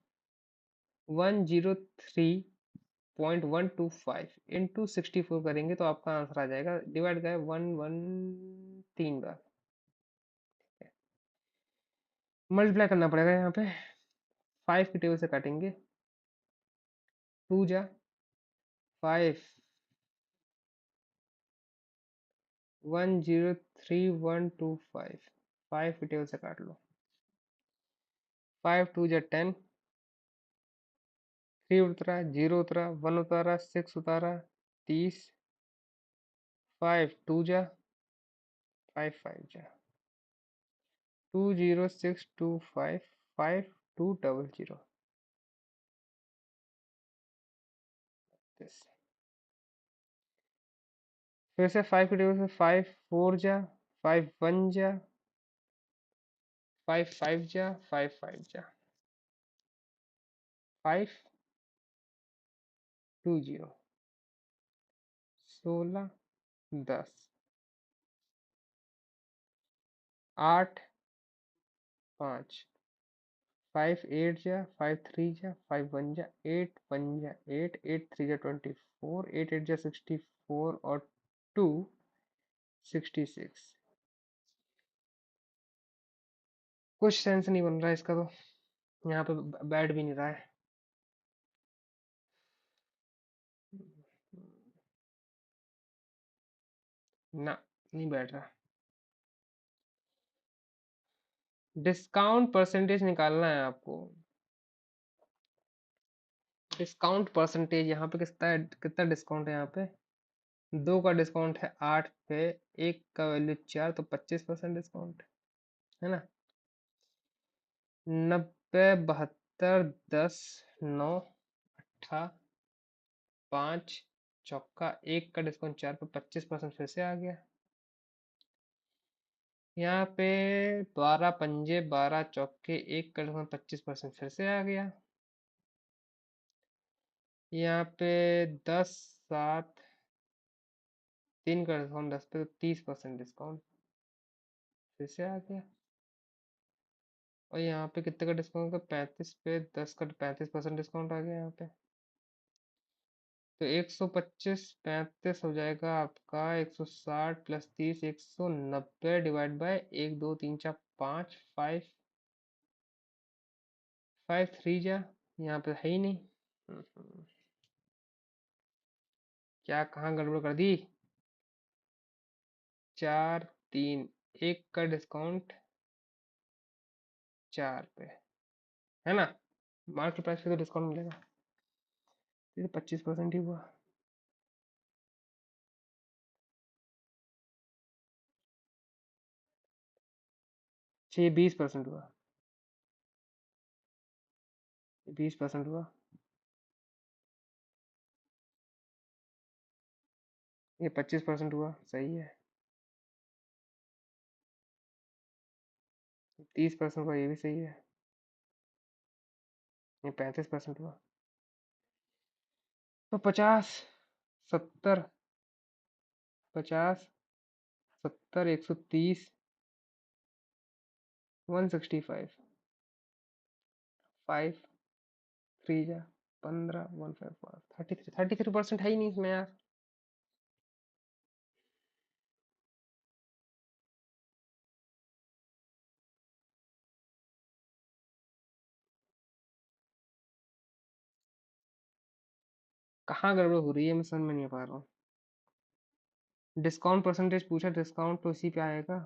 103.125 इंटू 64 करेंगे तो आपका आंसर आ जाएगा, डिवाइड का 113 बार, मल्टीप्लाई करना पड़ेगा यहाँ पे। 5 की टेबल से काटेंगे, 2 जा 5, 103.125, 5 की टेबल से काट लो। 5 2 जा 10, 3 उतरा, 0 उतरा, 1 उतारा, 6 उतारा, 30, 5 2 जा, 5 5 जा, 20625 5200। फिर से 5 की टेबल से 5 4 जा, 5 1 जा, 5 5 जा, 5 5 जा, 5 20, 16 10, 8 5, 5 8 जा, 5 3 जा, 5 1 जा, 8 1 जा, 8 8 3 जा 24, 8 8 जा 64 और 2 66। कुछ सेंस नहीं बन रहा है इसका, तो यहाँ पे बैठ भी नहीं रहा है। ना, नहीं बैठ रहा। डिस्काउंट परसेंटेज निकालना है आपको। डिस्काउंट परसेंटेज यहाँ पे कितना कितना डिस्काउंट है? यहाँ पे 2 का डिस्काउंट है 8 पे, 1 का वैल्यू 4, तो 25% डिस्काउंट है ना। 90 72 10 9 8 5 चौका 1 का डिस्काउंट 4 पे, 25% फिर से आ गया। यहाँ पे 12 पंजे 12 चौके 1 का डिस्काउंट 25% फिर से आ गया। यहाँ पे 10 7 3 का डिस्काउंट 10 पे, तो 30% डिस्काउंट फिर से आ गया। और यहाँ पे कितने का डिस्काउंट का? 35 पे 10 का 35% डिस्काउंट आ गया यहाँ पे। तो 125 35 हो जाएगा आपका 160 प्लस 30 190 डिवाइड बाय 1 2 3 4 5 5 5 3 जा, यहाँ पे है ही नहीं। क्या कहाँ गड़बड़ कर दी? 4 3 1 का डिस्काउंट 4 पे, है ना। मार्केट प्राइस पे तो डिस्काउंट मिलेगा, ये तो 25% ही हुआ। अच्छा, ये 20% हुआ, 20% हुआ, ये 25% हुआ, सही है। 30% हुआ, ये भी सही है। ये 35% हुआ, तो 50 70 50 70 130 165 5 3 जा 15 154 33% है ही नहीं इसमें यार। कहाँ गड़बड़ हो रही है, मैं समझ में नहीं पा रहा हूँ। डिस्काउंट परसेंटेज पूछा, डिस्काउंट तो इसी पे आएगा।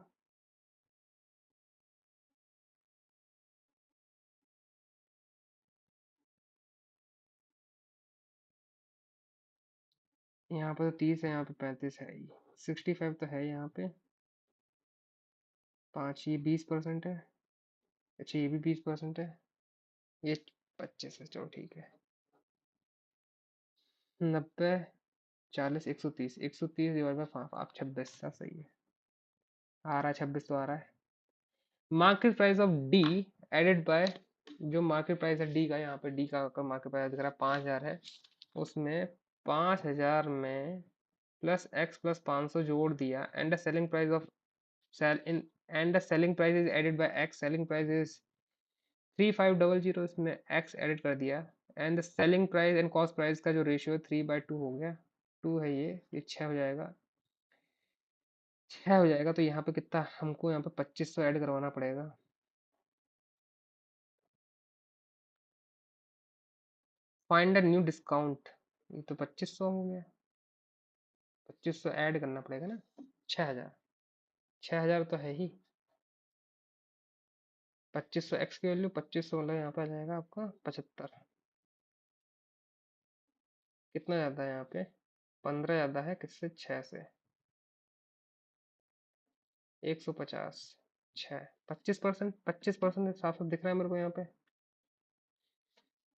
यहाँ पे तो 30 है, यहाँ पे 35 है ही, 65 तो है यहाँ पे। 5 ये 20% है। अच्छा, ये भी 20% है। ये 25 है, चलो ठीक है। 90 40 130 130 डिवाइड बाय 5 आप 26, सा सही है। आ रहा है 26 तो आ रहा है। Market price of D added by, जो मार्केट प्राइस है डी का, यहाँ पे डी का मार्केट प्राइस दिख रहा है 5000 है, उसमें 5000 में प्लस एक्स प्लस 500 जोड़ दिया, and the selling price of sale in and the selling price is added by X, selling price is 3500, इसमें एक्स एडेड कर दिया, and the selling price and cost price का जो रेशियो है 3/2 हो गया, 2 है ये 6 हो जाएगा, 6 हो जाएगा। तो यहाँ पे कितना हमको, यहाँ पे 2500 ऐड करवाना पड़ेगा। फाइंड अ न्यू डिस्काउंट, ये तो 2500 हो गया, 2500 ऐड करना पड़ेगा ना। 6000, 6000 तो है ही। 2500 एक्स की वैल्यू 2500 मतलब यहाँ पे आ जाएगा आपका 75। कितना ज़्यादा है यहाँ पे? 15 ज़्यादा है किससे? 6 से। 150, 6, 25%, 25% साफ साफ दिख रहा है मेरे को यहाँ पे।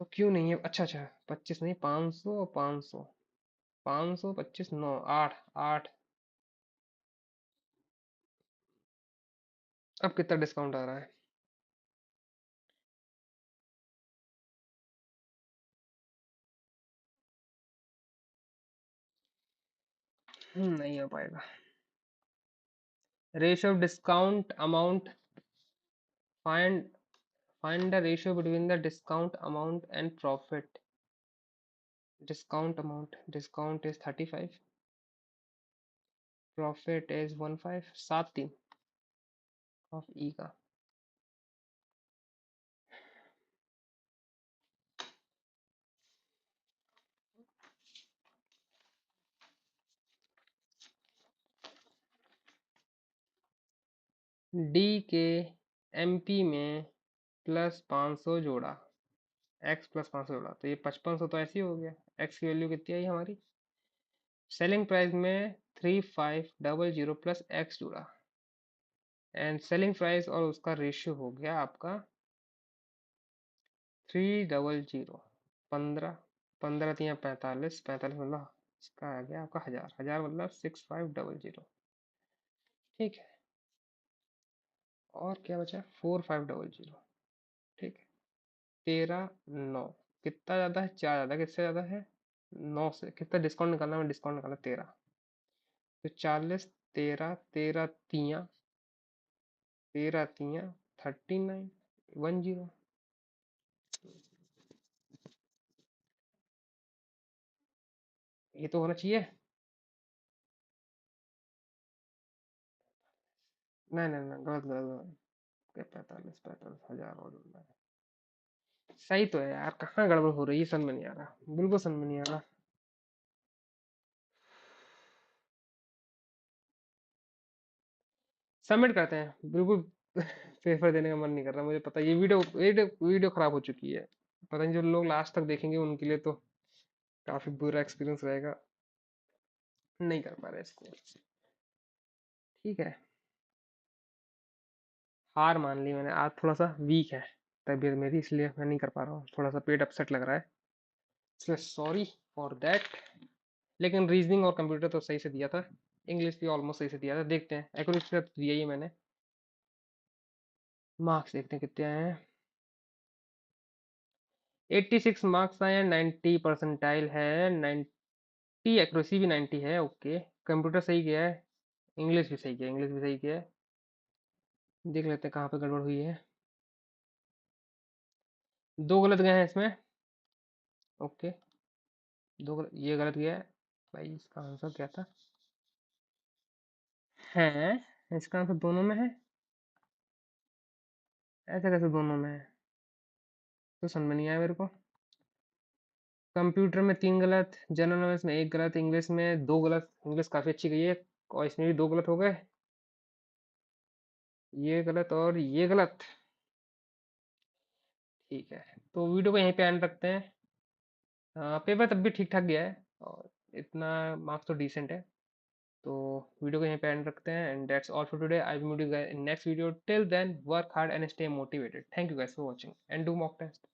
तो क्यों नहीं है? अच्छा अच्छा, 25 नहीं, 500 और 500, 500 25 9 8 8। अब कितना डिस्काउंट आ रहा है? नहीं हो पाएगा। Ratio of discount amount, find find the ratio between the discount amount and profit. Discount amount, discount is 35, profit is 15, 7 3 of E का। डी के एमपी में प्लस 500 जोड़ा, एक्स प्लस 500 जोड़ा, तो ये 5500 तो ऐसे ही हो गया। एक्स की वैल्यू कितनी आई हमारी? सेलिंग प्राइस में 3500 प्लस एक्स जोड़ा, एंड सेलिंग प्राइस और उसका रेशियो हो गया आपका 300। 15, 15 3 45, 45 मतलब इसका आ गया आपका 1000, 1000 मतलब 6500। ठीक है, और क्या बचा? 4500। ठीक है, 13 9, कितना ज्यादा है? 4 ज्यादा, किससे ज्यादा है? 9 से। कितना डिस्काउंट निकालना? मैं डिस्काउंट निकाला 13, तो 40, 13 13 तिया, 13 3 39, 10। ये तो होना चाहिए। नहीं नहीं नहीं, गलत गलत गलत। 45 45 हजार और जोड़ना है। सही तो है यार, कहाँ गड़बड़ हो रही है? समझ में नहीं आ रहा, बिल्कुल समझ में नहीं आ रहा। सबमिट करते हैं बिल्कुल। पेपर देने का मन नहीं कर रहा, मुझे पता है ये वीडियो वीडियो वीडियो खराब हो चुकी है। पता नहीं जो लोग लास्ट तक देखेंगे उनके लिए तो काफी बुरा एक्सपीरियंस रहेगा। नहीं कर पा रहे इसको। ठीक है, हार मान ली मैंने। आज थोड़ा सा वीक है तबीयत मेरी, इसलिए मैं नहीं कर पा रहा हूँ। थोड़ा सा पेट अपसेट लग रहा है, इसलिए सॉरी फॉर दैट। लेकिन रीजनिंग और कंप्यूटर तो सही से दिया था, इंग्लिश भी ऑलमोस्ट सही से दिया था। देखते हैं, एक्यूरेसी तो दिया ही है मैंने। मार्क्स देखते हैं कितने आए हैं। 86 मार्क्स आए हैं, 90 परसेंटाइल है, 90 एक्यूरेसी भी 90 है। ओके, कंप्यूटर सही गया है, इंग्लिश भी सही किया, इंग्लिश भी सही किया है। देख लेते हैं कहाँ पे गड़बड़ हुई है। दो गलत गए हैं इसमें। ओके, दो गलत, ये गलत गया है। भाई इसका आंसर क्या था? है, इसका आंसर दोनों में है। ऐसे कैसे दोनों में है? तो समझ में नहीं आया मेरे को। कंप्यूटर में 3 गलत, जनरल नॉलेज में 1 गलत, इंग्लिश में 2 गलत। इंग्लिश काफी अच्छी गई है, और इसमें भी 2 गलत हो गए। ये गलत और ये गलत। ठीक है, तो वीडियो को यहीं पे एंड रखते हैं। पेपर तब भी ठीक ठाक गया है, और इतना मार्क्स तो डिसेंट है। तो वीडियो को यहीं पे एंड रखते हैं, and that's all for today. I will meet you guys in next video. Till then work hard and stay motivated. Thank you guys for watching and do mock test.